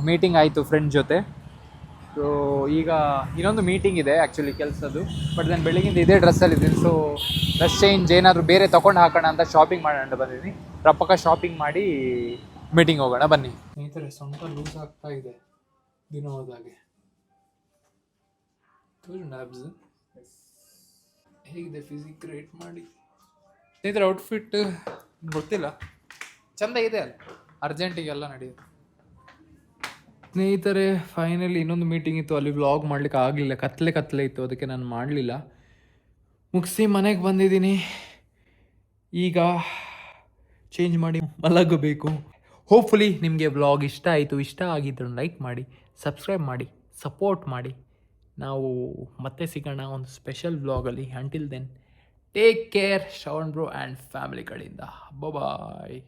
ಮೀಟಿಂಗ್ ಆಯಿತು ಫ್ರೆಂಡ್ ಜೊತೆ. ಸೊ ಈಗ ಇನ್ನೊಂದು ಮೀಟಿಂಗ್ ಇದೆ ಆ್ಯಕ್ಚುಲಿ ಕೆಲಸದ್ದು. ಬಟ್ ನಾನು ಬೆಳಗಿಂದ ಇದೇ ಡ್ರೆಸ್ಸಲ್ಲಿದ್ದೀನಿ. ಸೊ ಡ್ರೆಸ್ ಚೇಂಜ್ ಏನಾದರೂ ಬೇರೆ ತೊಗೊಂಡು ಹಾಕೋಣ ಅಂತ ಶಾಪಿಂಗ್ ಮಾಡೋಣ ಅಂತ ಬಂದಿದ್ದೀನಿ. ರಪ್ಪಕ್ಕ ಶಾಪಿಂಗ್ ಮಾಡಿ ಮೀಟಿಂಗ್ ಹೋಗೋಣ ಬನ್ನಿ. ಸ್ನೇಹಿತರೆ ಸೊಂಟ ಲೂಸ್ ಆಗ್ತಾ ಇದೆ ದಿನ ಹೋದಾಗೆ. ಆಬ್ಸ್ ಹೇಗಿದೆ ಫಿಸಿಕ್ ರೇಟ್ ಮಾಡಿ. ಸ್ನೇಹಿತರೆ ಔಟ್ಫಿಟ್ ಗೊತ್ತಿಲ್ಲ, ಚೆಂದ ಇದೆ ಅಲ್ಲ, ಅರ್ಜೆಂಟಿಗೆಲ್ಲ ನಡೆಯುತ್ತೆ. ಸ್ನೇಹಿತರೆ ಫೈನಲಿ ಇನ್ನೊಂದು ಮೀಟಿಂಗ್ ಇತ್ತು, ಅಲ್ಲಿ ವ್ಲಾಗ್ ಮಾಡ್ಲಿಕ್ಕೆ ಆಗಲಿಲ್ಲ, ಕತ್ಲೆ ಇತ್ತು, ಅದಕ್ಕೆ ನಾನು ಮಾಡಲಿಲ್ಲ. ಮುಗಿಸಿ ಮನೆಗೆ ಬಂದಿದ್ದೀನಿ. ಈಗ ಚೇಂಜ್ ಮಾಡಿ ಮಲಗಬೇಕು. ಹೋಪ್ಫುಲಿ ನಿಮಗೆ ವ್ಲಾಗ್ ಇಷ್ಟ ಆಯಿತು. ಇಷ್ಟ ಆಗಿದ್ರು ಲೈಕ್ ಮಾಡಿ, ಸಬ್ಸ್ಕ್ರೈಬ್ ಮಾಡಿ, ಸಪೋರ್ಟ್ ಮಾಡಿ. ನಾವು ಮತ್ತೆ ಸಿಗೋಣ ಒಂದು ಸ್ಪೆಷಲ್ ವ್ಲಾಗಲ್ಲಿ. Until then take care, Shravan bro and family ಕಡೆಯಿಂದ. ಬಾಯ್.